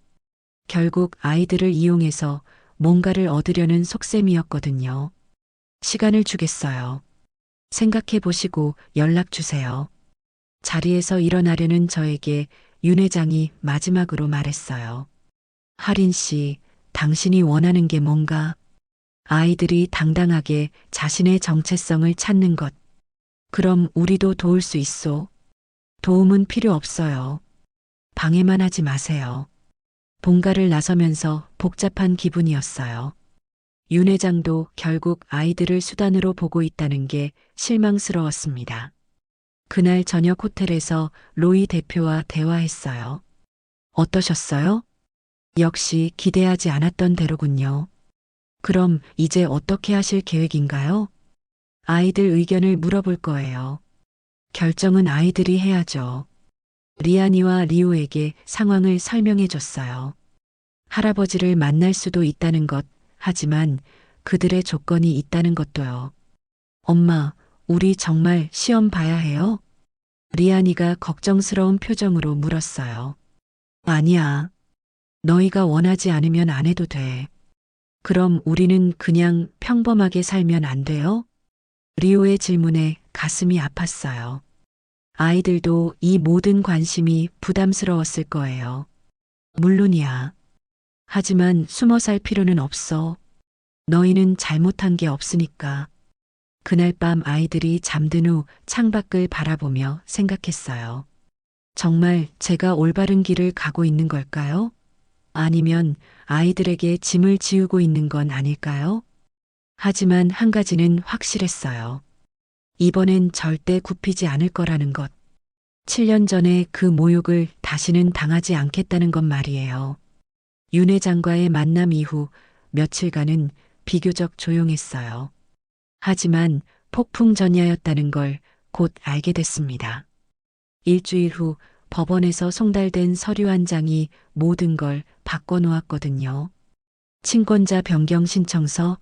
결국 아이들을 이용해서 뭔가를 얻으려는 속셈이었거든요. 시간을 주겠어요. 생각해 보시고 연락 주세요. 자리에서 일어나려는 저에게 윤 회장이 마지막으로 말했어요. 하린 씨, 당신이 원하는 게 뭔가? 아이들이 당당하게 자신의 정체성을 찾는 것. 그럼 우리도 도울 수 있소. 도움은 필요 없어요. 방해만 하지 마세요. 본가를 나서면서 복잡한 기분이었어요. 윤 회장도 결국 아이들을 수단으로 보고 있다는 게 실망스러웠습니다. 그날 저녁 호텔에서 로이 대표와 대화했어요. 어떠셨어요? 역시 기대하지 않았던 대로군요. 그럼 이제 어떻게 하실 계획인가요? 아이들 의견을 물어볼 거예요. 결정은 아이들이 해야죠. 리안이와 리오에게 상황을 설명해 줬어요. 할아버지를 만날 수도 있다는 것, 하지만 그들의 조건이 있다는 것도요. 엄마, 우리 정말 시험 봐야 해요? 리안이가 걱정스러운 표정으로 물었어요. 아니야. 너희가 원하지 않으면 안 해도 돼. 그럼 우리는 그냥 평범하게 살면 안 돼요? 리오의 질문에 가슴이 아팠어요. 아이들도 이 모든 관심이 부담스러웠을 거예요. 물론이야. 하지만 숨어 살 필요는 없어. 너희는 잘못한 게 없으니까. 그날 밤 아이들이 잠든 후 창밖을 바라보며 생각했어요. 정말 제가 올바른 길을 가고 있는 걸까요? 아니면 아이들에게 짐을 지우고 있는 건 아닐까요? 하지만 한 가지는 확실했어요. 이번엔 절대 굽히지 않을 거라는 것. 7년 전에 그 모욕을 다시는 당하지 않겠다는 것 말이에요. 윤 회장과의 만남 이후 며칠간은 비교적 조용했어요. 하지만 폭풍 전야였다는 걸 곧 알게 됐습니다. 일주일 후 법원에서 송달된 서류 한 장이 모든 걸 바꿔놓았거든요. 친권자 변경 신청서.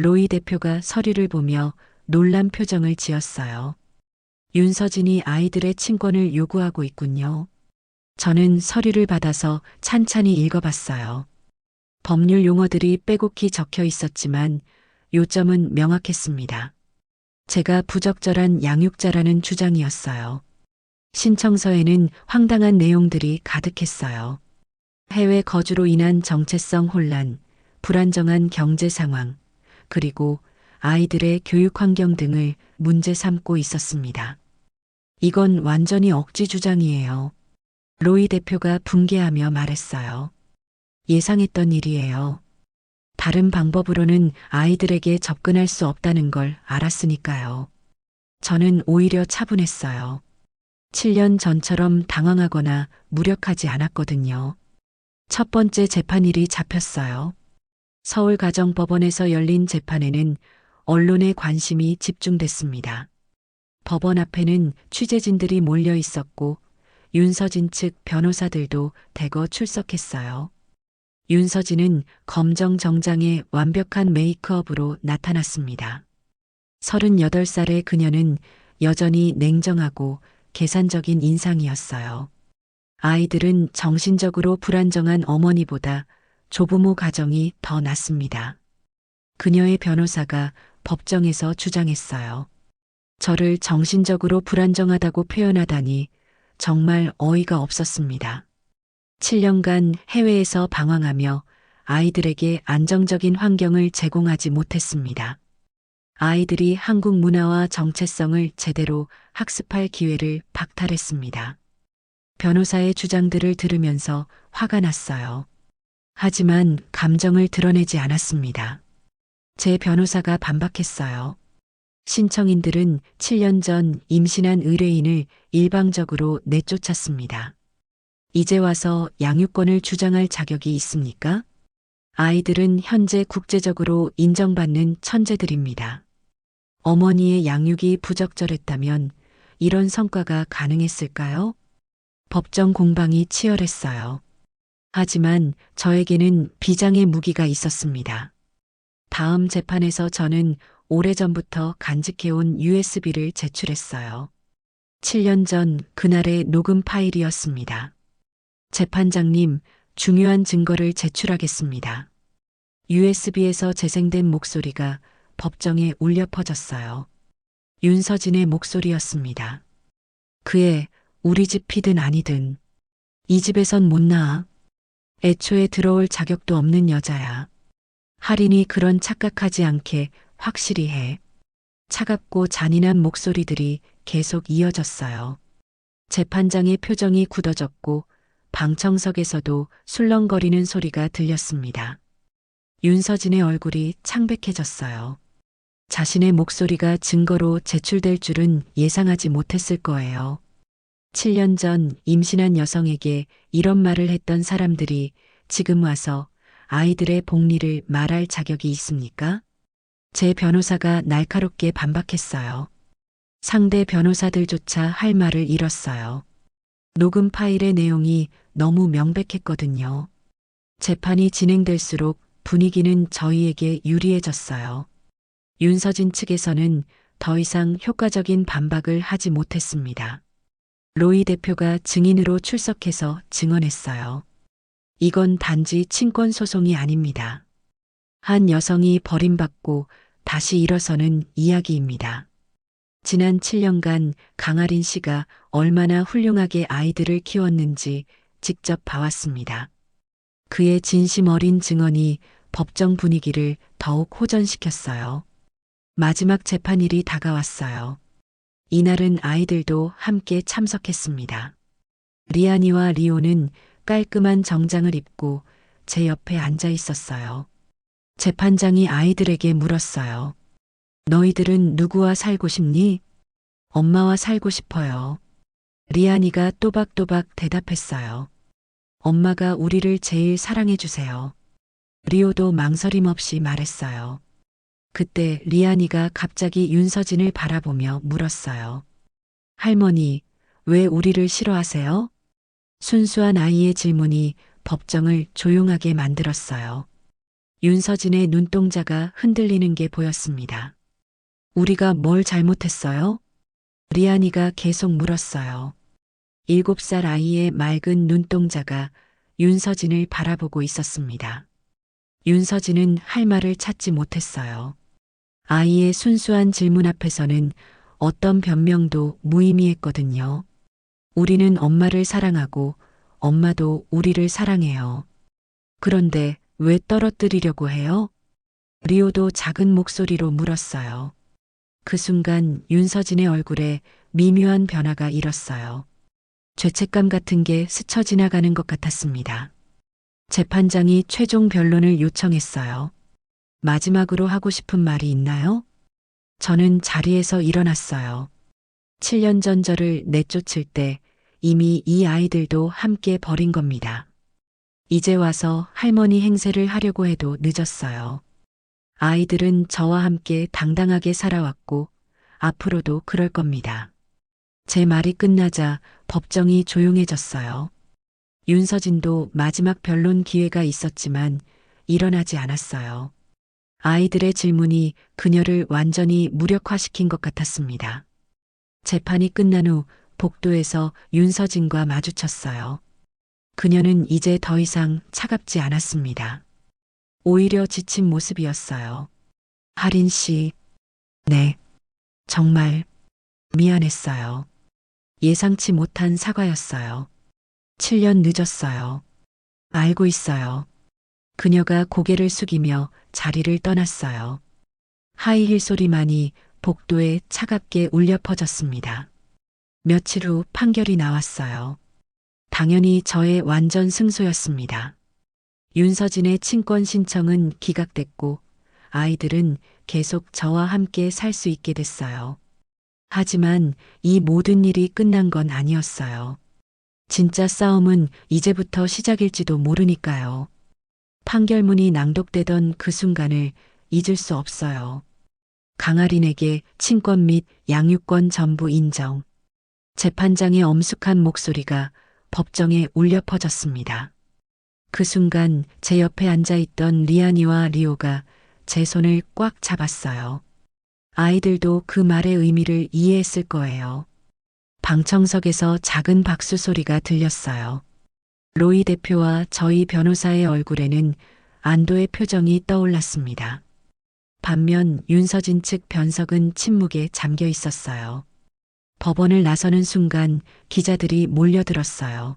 로이 대표가 서류를 보며 놀란 표정을 지었어요. 윤서진이 아이들의 친권을 요구하고 있군요. 저는 서류를 받아서 찬찬히 읽어봤어요. 법률 용어들이 빼곡히 적혀 있었지만 요점은 명확했습니다. 제가 부적절한 양육자라는 주장이었어요. 신청서에는 황당한 내용들이 가득했어요. 해외 거주로 인한 정체성 혼란, 불안정한 경제 상황, 그리고 아이들의 교육 환경 등을 문제 삼고 있었습니다. 이건 완전히 억지 주장이에요. 로이 대표가 붕괴하며 말했어요. 예상했던 일이에요. 다른 방법으로는 아이들에게 접근할 수 없다는 걸 알았으니까요. 저는 오히려 차분했어요. 7년 전처럼 당황하거나 무력하지 않았거든요. 첫 번째 재판일이 잡혔어요. 서울가정법원에서 열린 재판에는 언론의 관심이 집중됐습니다. 법원 앞에는 취재진들이 몰려 있었고 윤서진 측 변호사들도 대거 출석했어요. 윤서진은 검정 정장에 완벽한 메이크업으로 나타났습니다. 38살의 그녀는 여전히 냉정하고 계산적인 인상이었어요. 아이들은 정신적으로 불안정한 어머니보다 조부모 가정이 더 낫습니다. 그녀의 변호사가 법정에서 주장했어요. 저를 정신적으로 불안정하다고 표현하다니 정말 어이가 없었습니다. 7년간 해외에서 방황하며 아이들에게 안정적인 환경을 제공하지 못했습니다. 아이들이 한국 문화와 정체성을 제대로 학습할 기회를 박탈했습니다. 변호사의 주장들을 들으면서 화가 났어요. 하지만 감정을 드러내지 않았습니다. 제 변호사가 반박했어요. 신청인들은 7년 전 임신한 의뢰인을 일방적으로 내쫓았습니다. 이제 와서 양육권을 주장할 자격이 있습니까? 아이들은 현재 국제적으로 인정받는 천재들입니다. 어머니의 양육이 부적절했다면 이런 성과가 가능했을까요? 법정 공방이 치열했어요. 하지만 저에게는 비장의 무기가 있었습니다. 다음 재판에서 저는 오래전부터 간직해온 USB를 제출했어요. 7년 전 그날의 녹음 파일이었습니다. 재판장님, 중요한 증거를 제출하겠습니다. USB에서 재생된 목소리가 법정에 울려 퍼졌어요. 윤서진의 목소리였습니다. 그의 우리 집 피든 아니든 이 집에선 못 나와. 애초에 들어올 자격도 없는 여자야. 할인이 그런 착각하지 않게 확실히 해. 차갑고 잔인한 목소리들이 계속 이어졌어요. 재판장의 표정이 굳어졌고 방청석에서도 술렁거리는 소리가 들렸습니다. 윤서진의 얼굴이 창백해졌어요. 자신의 목소리가 증거로 제출될 줄은 예상하지 못했을 거예요. 7년 전 임신한 여성에게 이런 말을 했던 사람들이 지금 와서 아이들의 복리를 말할 자격이 있습니까? 제 변호사가 날카롭게 반박했어요. 상대 변호사들조차 할 말을 잃었어요. 녹음 파일의 내용이 너무 명백했거든요. 재판이 진행될수록 분위기는 저희에게 유리해졌어요. 윤서진 측에서는 더 이상 효과적인 반박을 하지 못했습니다. 로이 대표가 증인으로 출석해서 증언했어요. 이건 단지 친권 소송이 아닙니다. 한 여성이 버림받고 다시 일어서는 이야기입니다. 지난 7년간 강아린 씨가 얼마나 훌륭하게 아이들을 키웠는지 직접 봐왔습니다. 그의 진심 어린 증언이 법정 분위기를 더욱 호전시켰어요. 마지막 재판일이 다가왔어요. 이날은 아이들도 함께 참석했습니다. 리안이와 리오는 깔끔한 정장을 입고 제 옆에 앉아 있었어요. 재판장이 아이들에게 물었어요. 너희들은 누구와 살고 싶니? 엄마와 살고 싶어요. 리안이가 또박또박 대답했어요. 엄마가 우리를 제일 사랑해 주세요. 리오도 망설임 없이 말했어요. 그때 리안이가 갑자기 윤서진을 바라보며 물었어요. 할머니, 왜 우리를 싫어하세요? 순수한 아이의 질문이 법정을 조용하게 만들었어요. 윤서진의 눈동자가 흔들리는 게 보였습니다. 우리가 뭘 잘못했어요? 리안이가 계속 물었어요. 7살 아이의 맑은 눈동자가 윤서진을 바라보고 있었습니다. 윤서진은 할 말을 찾지 못했어요. 아이의 순수한 질문 앞에서는 어떤 변명도 무의미했거든요. 우리는 엄마를 사랑하고 엄마도 우리를 사랑해요. 그런데 왜 떨어뜨리려고 해요? 리오도 작은 목소리로 물었어요. 그 순간 윤서진의 얼굴에 미묘한 변화가 일었어요. 죄책감 같은 게 스쳐 지나가는 것 같았습니다. 재판장이 최종 변론을 요청했어요. 마지막으로 하고 싶은 말이 있나요? 저는 자리에서 일어났어요. 7년 전 저를 내쫓을 때 이미 이 아이들도 함께 버린 겁니다. 이제 와서 할머니 행세를 하려고 해도 늦었어요. 아이들은 저와 함께 당당하게 살아왔고 앞으로도 그럴 겁니다. 제 말이 끝나자 법정이 조용해졌어요. 윤서진도 마지막 변론 기회가 있었지만 일어나지 않았어요. 아이들의 질문이 그녀를 완전히 무력화시킨 것 같았습니다. 재판이 끝난 후 복도에서 윤서진과 마주쳤어요. 그녀는 이제 더 이상 차갑지 않았습니다. 오히려 지친 모습이었어요. 하린 씨, 네, 정말 미안했어요. 예상치 못한 사과였어요. 7년 늦었어요. 알고 있어요. 그녀가 고개를 숙이며 자리를 떠났어요. 하이힐 소리만이 복도에 차갑게 울려 퍼졌습니다. 며칠 후 판결이 나왔어요. 당연히 저의 완전 승소였습니다. 윤서진의 친권 신청은 기각됐고 아이들은 계속 저와 함께 살 수 있게 됐어요. 하지만 이 모든 일이 끝난 건 아니었어요. 진짜 싸움은 이제부터 시작일지도 모르니까요. 판결문이 낭독되던 그 순간을 잊을 수 없어요. 강아린에게 친권 및 양육권 전부 인정. 재판장의 엄숙한 목소리가 법정에 울려 퍼졌습니다. 그 순간 제 옆에 앉아있던 리안이와 리오가 제 손을 꽉 잡았어요. 아이들도 그 말의 의미를 이해했을 거예요. 방청석에서 작은 박수 소리가 들렸어요. 로이 대표와 저희 변호사의 얼굴에는 안도의 표정이 떠올랐습니다. 반면 윤서진 측 변석은 침묵에 잠겨 있었어요. 법원을 나서는 순간 기자들이 몰려들었어요.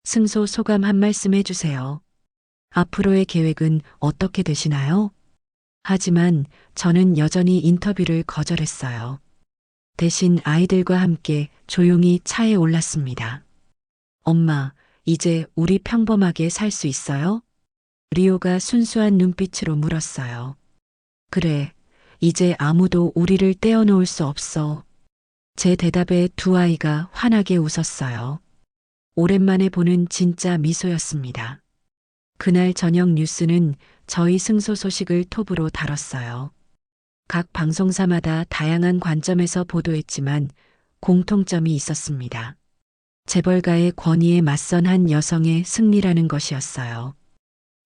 승소 소감 한 말씀 해주세요. 앞으로의 계획은 어떻게 되시나요? 하지만 저는 여전히 인터뷰를 거절했어요. 대신 아이들과 함께 조용히 차에 올랐습니다. 엄마, 이제 우리 평범하게 살 수 있어요? 리오가 순수한 눈빛으로 물었어요. 그래, 이제 아무도 우리를 떼어놓을 수 없어. 제 대답에 두 아이가 환하게 웃었어요. 오랜만에 보는 진짜 미소였습니다. 그날 저녁 뉴스는 저희 승소 소식을 톱으로 다뤘어요. 각 방송사마다 다양한 관점에서 보도했지만 공통점이 있었습니다. 재벌가의 권위에 맞선 한 여성의 승리라는 것이었어요.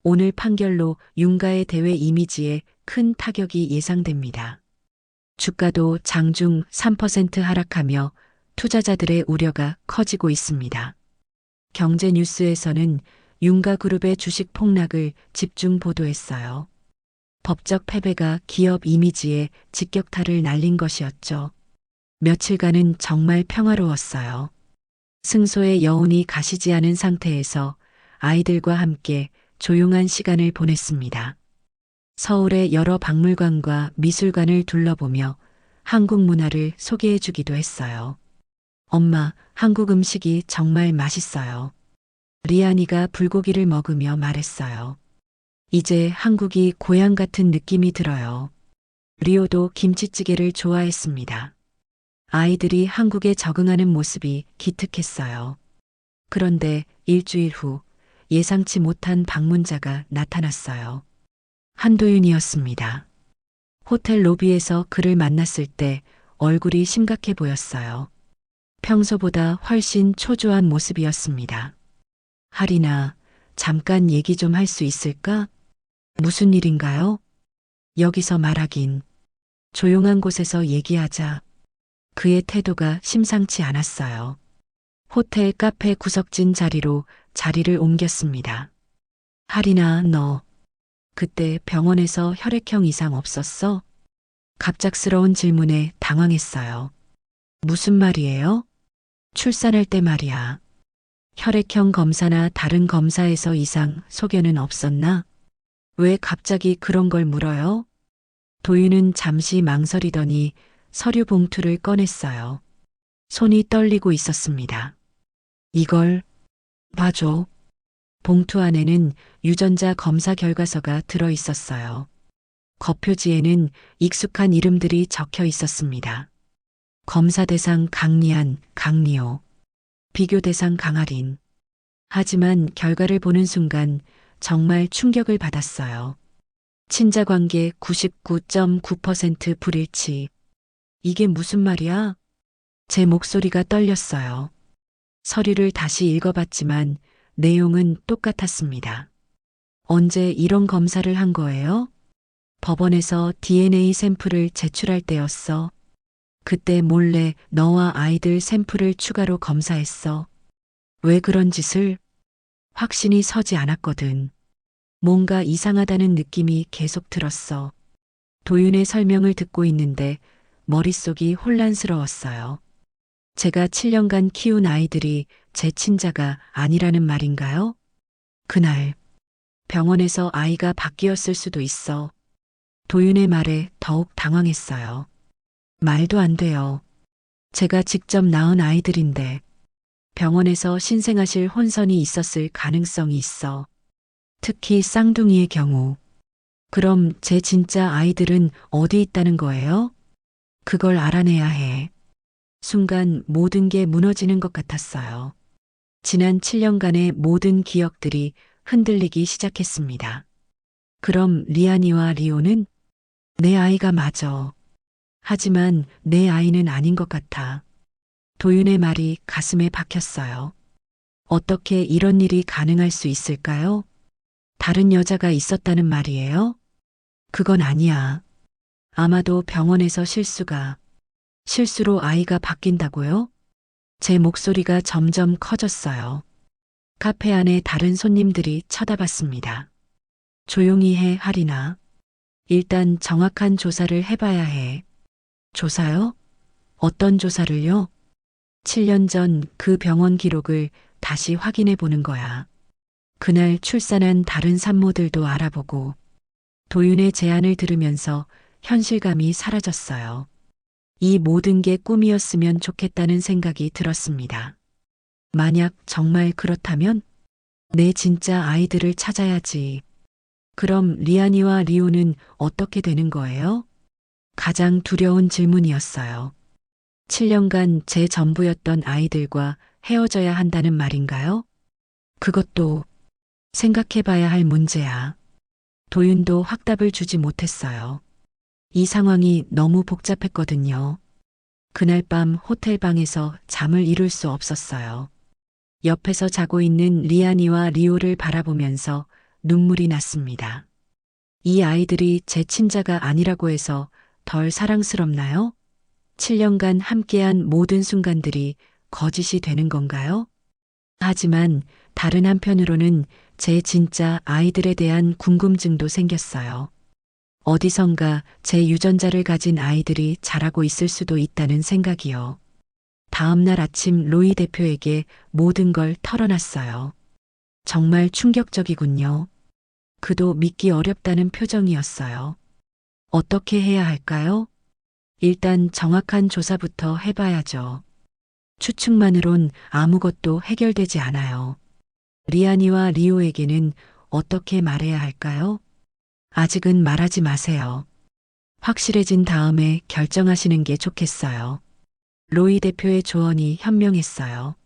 오늘 판결로 윤가의 대외 이미지에 큰 타격이 예상됩니다. 주가도 장중 3% 하락하며 투자자들의 우려가 커지고 있습니다. 경제뉴스에서는 윤가그룹의 주식 폭락을 집중 보도했어요. 법적 패배가 기업 이미지에 직격탄을 날린 것이었죠. 며칠간은 정말 평화로웠어요. 승소의 여운이 가시지 않은 상태에서 아이들과 함께 조용한 시간을 보냈습니다. 서울의 여러 박물관과 미술관을 둘러보며 한국 문화를 소개해 주기도 했어요. 엄마, 한국 음식이 정말 맛있어요. 리안이가 불고기를 먹으며 말했어요. 이제 한국이 고향 같은 느낌이 들어요. 리오도 김치찌개를 좋아했습니다. 아이들이 한국에 적응하는 모습이 기특했어요. 그런데 일주일 후 예상치 못한 방문자가 나타났어요. 한도윤이었습니다. 호텔 로비에서 그를 만났을 때 얼굴이 심각해 보였어요. 평소보다 훨씬 초조한 모습이었습니다. 하리나, 잠깐 얘기 좀 할 수 있을까? 무슨 일인가요? 여기서 말하긴. 조용한 곳에서 얘기하자. 그의 태도가 심상치 않았어요. 호텔 카페 구석진 자리로 자리를 옮겼습니다. 하리나, 너 그때 병원에서 혈액형 이상 없었어? 갑작스러운 질문에 당황했어요. 무슨 말이에요? 출산할 때 말이야. 혈액형 검사나 다른 검사에서 이상 소견은 없었나? 왜 갑자기 그런 걸 물어요? 도윤은 잠시 망설이더니 서류 봉투를 꺼냈어요. 손이 떨리고 있었습니다. 이걸 봐줘. 봉투 안에는 유전자 검사 결과서가 들어 있었어요. 겉표지에는 익숙한 이름들이 적혀 있었습니다. 검사 대상 강리안, 강리호. 비교 대상 강아린. 하지만 결과를 보는 순간 정말 충격을 받았어요. 친자 관계 99.9% 불일치. 이게 무슨 말이야? 제 목소리가 떨렸어요. 서류를 다시 읽어봤지만 내용은 똑같았습니다. 언제 이런 검사를 한 거예요? 법원에서 DNA 샘플을 제출할 때였어. 그때 몰래 너와 아이들 샘플을 추가로 검사했어. 왜 그런 짓을? 확신이 서지 않았거든. 뭔가 이상하다는 느낌이 계속 들었어. 도윤의 설명을 듣고 있는데 머릿속이 혼란스러웠어요. 제가 7년간 키운 아이들이 제 친자가 아니라는 말인가요? 그날 병원에서 아이가 바뀌었을 수도 있어. 도윤의 말에 더욱 당황했어요. 말도 안 돼요. 제가 직접 낳은 아이들인데 병원에서 신생아실 혼선이 있었을 가능성이 있어. 특히 쌍둥이의 경우. 그럼 제 진짜 아이들은 어디 있다는 거예요? 그걸 알아내야 해. 순간 모든 게 무너지는 것 같았어요. 지난 7년간의 모든 기억들이 흔들리기 시작했습니다. 그럼 리안이와 리오는? 내 아이가 맞아. 하지만 내 아이는 아닌 것 같아. 도윤의 말이 가슴에 박혔어요. 어떻게 이런 일이 가능할 수 있을까요? 다른 여자가 있었다는 말이에요? 그건 아니야. 아마도 병원에서 실수로 아이가 바뀐다고요? 제 목소리가 점점 커졌어요. 카페 안에 다른 손님들이 쳐다봤습니다. 조용히 해, 하리나. 일단 정확한 조사를 해봐야 해. 조사요? 어떤 조사를요? 7년 전 그 병원 기록을 다시 확인해 보는 거야. 그날 출산한 다른 산모들도 알아보고. 도윤의 제안을 들으면서 현실감이 사라졌어요. 이 모든 게 꿈이었으면 좋겠다는 생각이 들었습니다. 만약 정말 그렇다면 내 진짜 아이들을 찾아야지. 그럼 리안이와 리오는 어떻게 되는 거예요? 가장 두려운 질문이었어요. 7년간 제 전부였던 아이들과 헤어져야 한다는 말인가요? 그것도 생각해봐야 할 문제야. 도윤도 확답을 주지 못했어요. 이 상황이 너무 복잡했거든요. 그날 밤 호텔 방에서 잠을 이룰 수 없었어요. 옆에서 자고 있는 리안이와 리오를 바라보면서 눈물이 났습니다. 이 아이들이 제 친자가 아니라고 해서 덜 사랑스럽나요? 7년간 함께한 모든 순간들이 거짓이 되는 건가요? 하지만 다른 한편으로는 제 진짜 아이들에 대한 궁금증도 생겼어요. 어디선가 제 유전자를 가진 아이들이 자라고 있을 수도 있다는 생각이요. 다음 날 아침 로이 대표에게 모든 걸 털어놨어요. 정말 충격적이군요. 그도 믿기 어렵다는 표정이었어요. 어떻게 해야 할까요? 일단 정확한 조사부터 해봐야죠. 추측만으론 아무것도 해결되지 않아요. 리안이와 리오에게는 어떻게 말해야 할까요? 아직은 말하지 마세요. 확실해진 다음에 결정하시는 게 좋겠어요. 로이 대표의 조언이 현명했어요.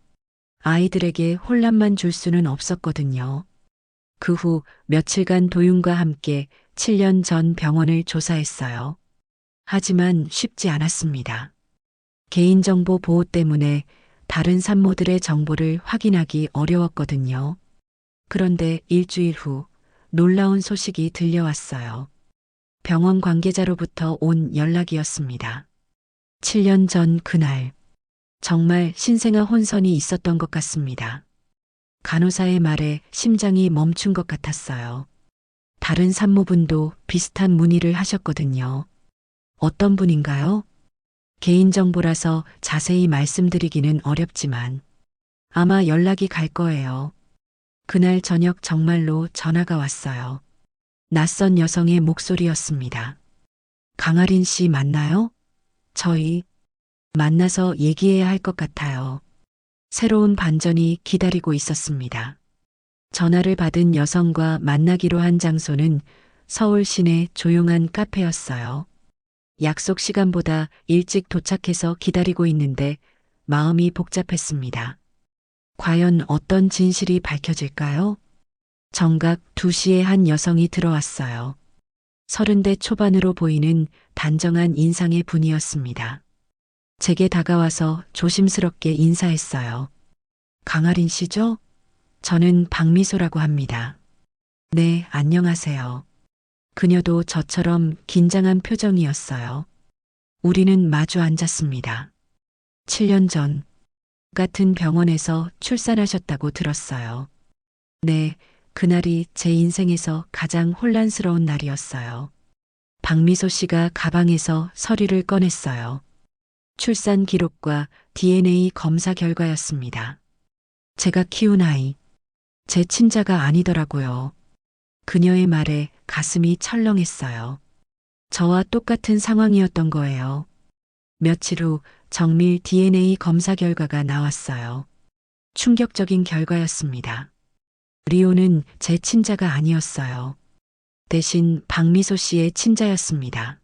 아이들에게 혼란만 줄 수는 없었거든요. 그 후 며칠간 도윤과 함께 7년 전 병원을 조사했어요. 하지만 쉽지 않았습니다. 개인정보 보호 때문에 다른 산모들의 정보를 확인하기 어려웠거든요. 그런데 일주일 후 놀라운 소식이 들려왔어요. 병원 관계자로부터 온 연락이었습니다. 7년 전 그날, 정말 신생아 혼선이 있었던 것 같습니다. 간호사의 말에 심장이 멈춘 것 같았어요. 다른 산모분도 비슷한 문의를 하셨거든요. 어떤 분인가요? 개인정보라서 자세히 말씀드리기는 어렵지만 아마 연락이 갈 거예요. 그날 저녁 정말로 전화가 왔어요. 낯선 여성의 목소리였습니다. 강아린 씨 맞나요? 저희 만나서 얘기해야 할 것 같아요. 새로운 반전이 기다리고 있었습니다. 전화를 받은 여성과 만나기로 한 장소는 서울 시내 조용한 카페였어요. 약속 시간보다 일찍 도착해서 기다리고 있는데 마음이 복잡했습니다. 과연 어떤 진실이 밝혀질까요? 정각 2시에 한 여성이 들어왔어요. 30대 초반으로 보이는 단정한 인상의 분이었습니다. 제게 다가와서 조심스럽게 인사했어요. 강아린 씨죠? 저는 박미소라고 합니다. 네, 안녕하세요. 그녀도 저처럼 긴장한 표정이었어요. 우리는 마주 앉았습니다. 7년 전, 같은 병원에서 출산하셨다고 들었어요. 네, 그날이 제 인생에서 가장 혼란스러운 날이었어요. 박미소 씨가 가방에서 서류를 꺼냈어요. 출산 기록과 DNA 검사 결과였습니다. 제가 키운 아이, 제 친자가 아니더라고요. 그녀의 말에 가슴이 철렁했어요. 저와 똑같은 상황이었던 거예요. 며칠 후 정밀 DNA 검사 결과가 나왔어요. 충격적인 결과였습니다. 리오는 제 친자가 아니었어요. 대신 박미소 씨의 친자였습니다.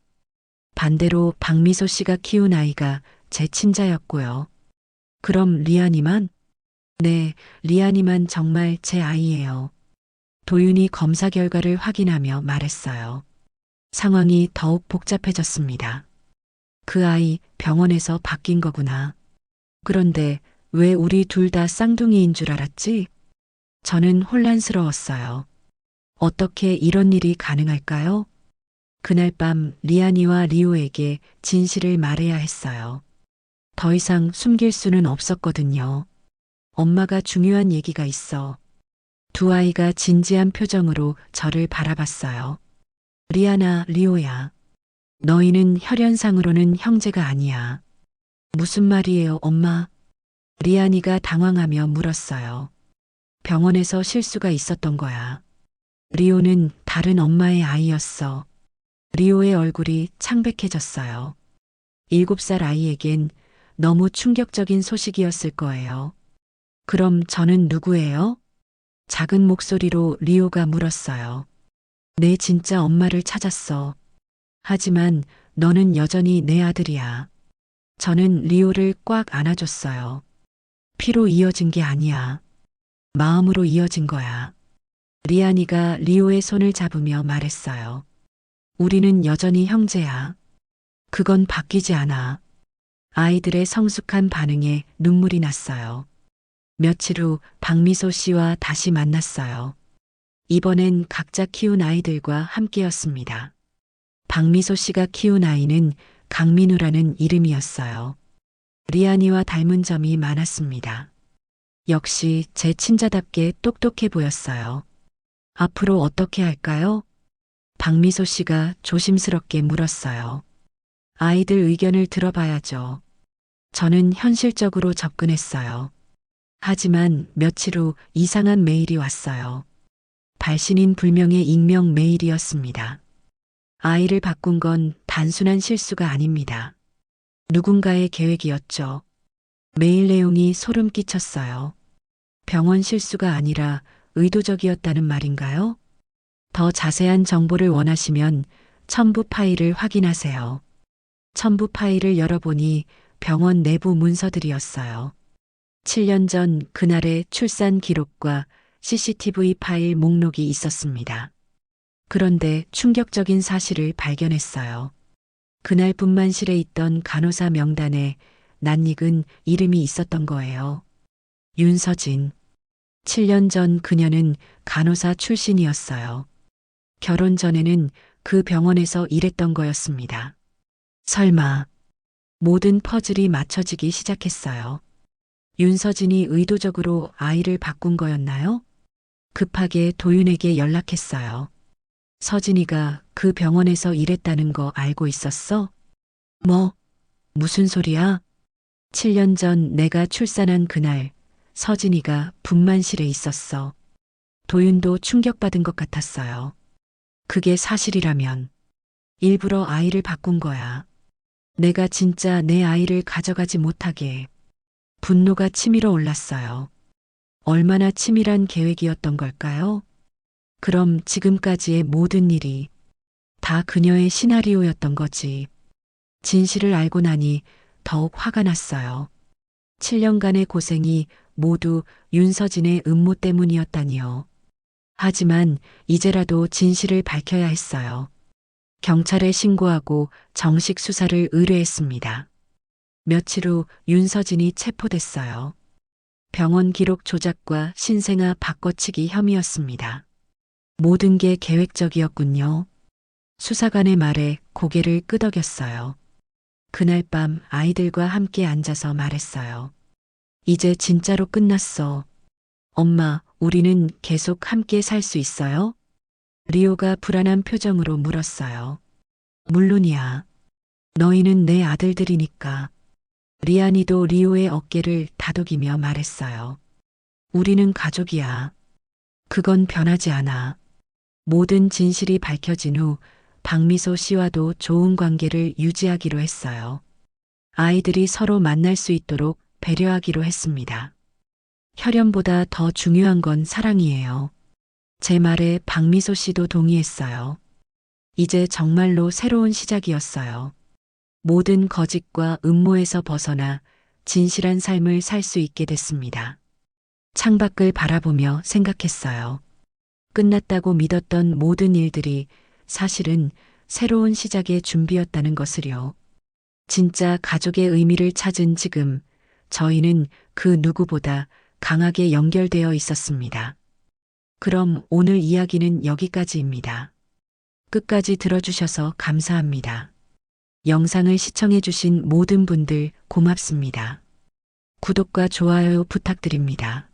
반대로 박미소 씨가 키운 아이가 제 친자였고요. 그럼 리안이만? 네, 리안이만 정말 제 아이예요. 도윤이 검사 결과를 확인하며 말했어요. 상황이 더욱 복잡해졌습니다. 그 아이 병원에서 바뀐 거구나. 그런데 왜 우리 둘 다 쌍둥이인 줄 알았지? 저는 혼란스러웠어요. 어떻게 이런 일이 가능할까요? 그날 밤 리안이와 리오에게 진실을 말해야 했어요. 더 이상 숨길 수는 없었거든요. 엄마가 중요한 얘기가 있어. 두 아이가 진지한 표정으로 저를 바라봤어요. 리안아, 리오야. 너희는 혈연상으로는 형제가 아니야. 무슨 말이에요, 엄마? 리안이가 당황하며 물었어요. 병원에서 실수가 있었던 거야. 리오는 다른 엄마의 아이였어. 리오의 얼굴이 창백해졌어요. 7살 아이에겐 너무 충격적인 소식이었을 거예요. 그럼 저는 누구예요? 작은 목소리로 리오가 물었어요. 내 진짜 엄마를 찾았어. 하지만 너는 여전히 내 아들이야. 저는 리오를 꽉 안아줬어요. 피로 이어진 게 아니야. 마음으로 이어진 거야. 리안이가 리오의 손을 잡으며 말했어요. 우리는 여전히 형제야. 그건 바뀌지 않아. 아이들의 성숙한 반응에 눈물이 났어요. 며칠 후 박미소 씨와 다시 만났어요. 이번엔 각자 키운 아이들과 함께였습니다. 박미소 씨가 키운 아이는 강민우라는 이름이었어요. 리안이와 닮은 점이 많았습니다. 역시 제 친자답게 똑똑해 보였어요. 앞으로 어떻게 할까요? 박미소 씨가 조심스럽게 물었어요. 아이들 의견을 들어봐야죠. 저는 현실적으로 접근했어요. 하지만 며칠 후 이상한 메일이 왔어요. 발신인 불명의 익명 메일이었습니다. 아이를 바꾼 건 단순한 실수가 아닙니다. 누군가의 계획이었죠. 메일 내용이 소름 끼쳤어요. 병원 실수가 아니라 의도적이었다는 말인가요? 더 자세한 정보를 원하시면 첨부 파일을 확인하세요. 첨부 파일을 열어보니 병원 내부 문서들이었어요. 7년 전 그날의 출산 기록과 CCTV 파일 목록이 있었습니다. 그런데 충격적인 사실을 발견했어요. 그날 분만실에 있던 간호사 명단에 낯익은 이름이 있었던 거예요. 윤서진. 7년 전 그녀는 간호사 출신이었어요. 결혼 전에는 그 병원에서 일했던 거였습니다. 설마 모든 퍼즐이 맞춰지기 시작했어요. 윤서진이 의도적으로 아이를 바꾼 거였나요? 급하게 도윤에게 연락했어요. 서진이가 그 병원에서 일했다는 거 알고 있었어? 뭐? 무슨 소리야? 7년 전 내가 출산한 그날 서진이가 분만실에 있었어. 도윤도 충격받은 것 같았어요. 그게 사실이라면 일부러 아이를 바꾼 거야. 내가 진짜 내 아이를 가져가지 못하게. 분노가 치밀어 올랐어요. 얼마나 치밀한 계획이었던 걸까요? 그럼 지금까지의 모든 일이 다 그녀의 시나리오였던 거지. 진실을 알고 나니 더욱 화가 났어요. 7년간의 고생이 모두 윤서진의 음모 때문이었다니요. 하지만 이제라도 진실을 밝혀야 했어요. 경찰에 신고하고 정식 수사를 의뢰했습니다. 며칠 후 윤서진이 체포됐어요. 병원 기록 조작과 신생아 바꿔치기 혐의였습니다. 모든 게 계획적이었군요. 수사관의 말에 고개를 끄덕였어요. 그날 밤 아이들과 함께 앉아서 말했어요. 이제 진짜로 끝났어. 엄마, 우리는 계속 함께 살 수 있어요? 리오가 불안한 표정으로 물었어요. 물론이야. 너희는 내 아들들이니까. 리안이도 리오의 어깨를 다독이며 말했어요. 우리는 가족이야. 그건 변하지 않아. 모든 진실이 밝혀진 후 박미소 씨와도 좋은 관계를 유지하기로 했어요. 아이들이 서로 만날 수 있도록 배려하기로 했습니다. 혈연보다 더 중요한 건 사랑이에요. 제 말에 박미소 씨도 동의했어요. 이제 정말로 새로운 시작이었어요. 모든 거짓과 음모에서 벗어나 진실한 삶을 살 수 있게 됐습니다. 창밖을 바라보며 생각했어요. 끝났다고 믿었던 모든 일들이 사실은 새로운 시작의 준비였다는 것을요. 진짜 가족의 의미를 찾은 지금 저희는 그 누구보다 강하게 연결되어 있었습니다. 그럼 오늘 이야기는 여기까지입니다. 끝까지 들어주셔서 감사합니다. 영상을 시청해주신 모든 분들 고맙습니다. 구독과 좋아요 부탁드립니다.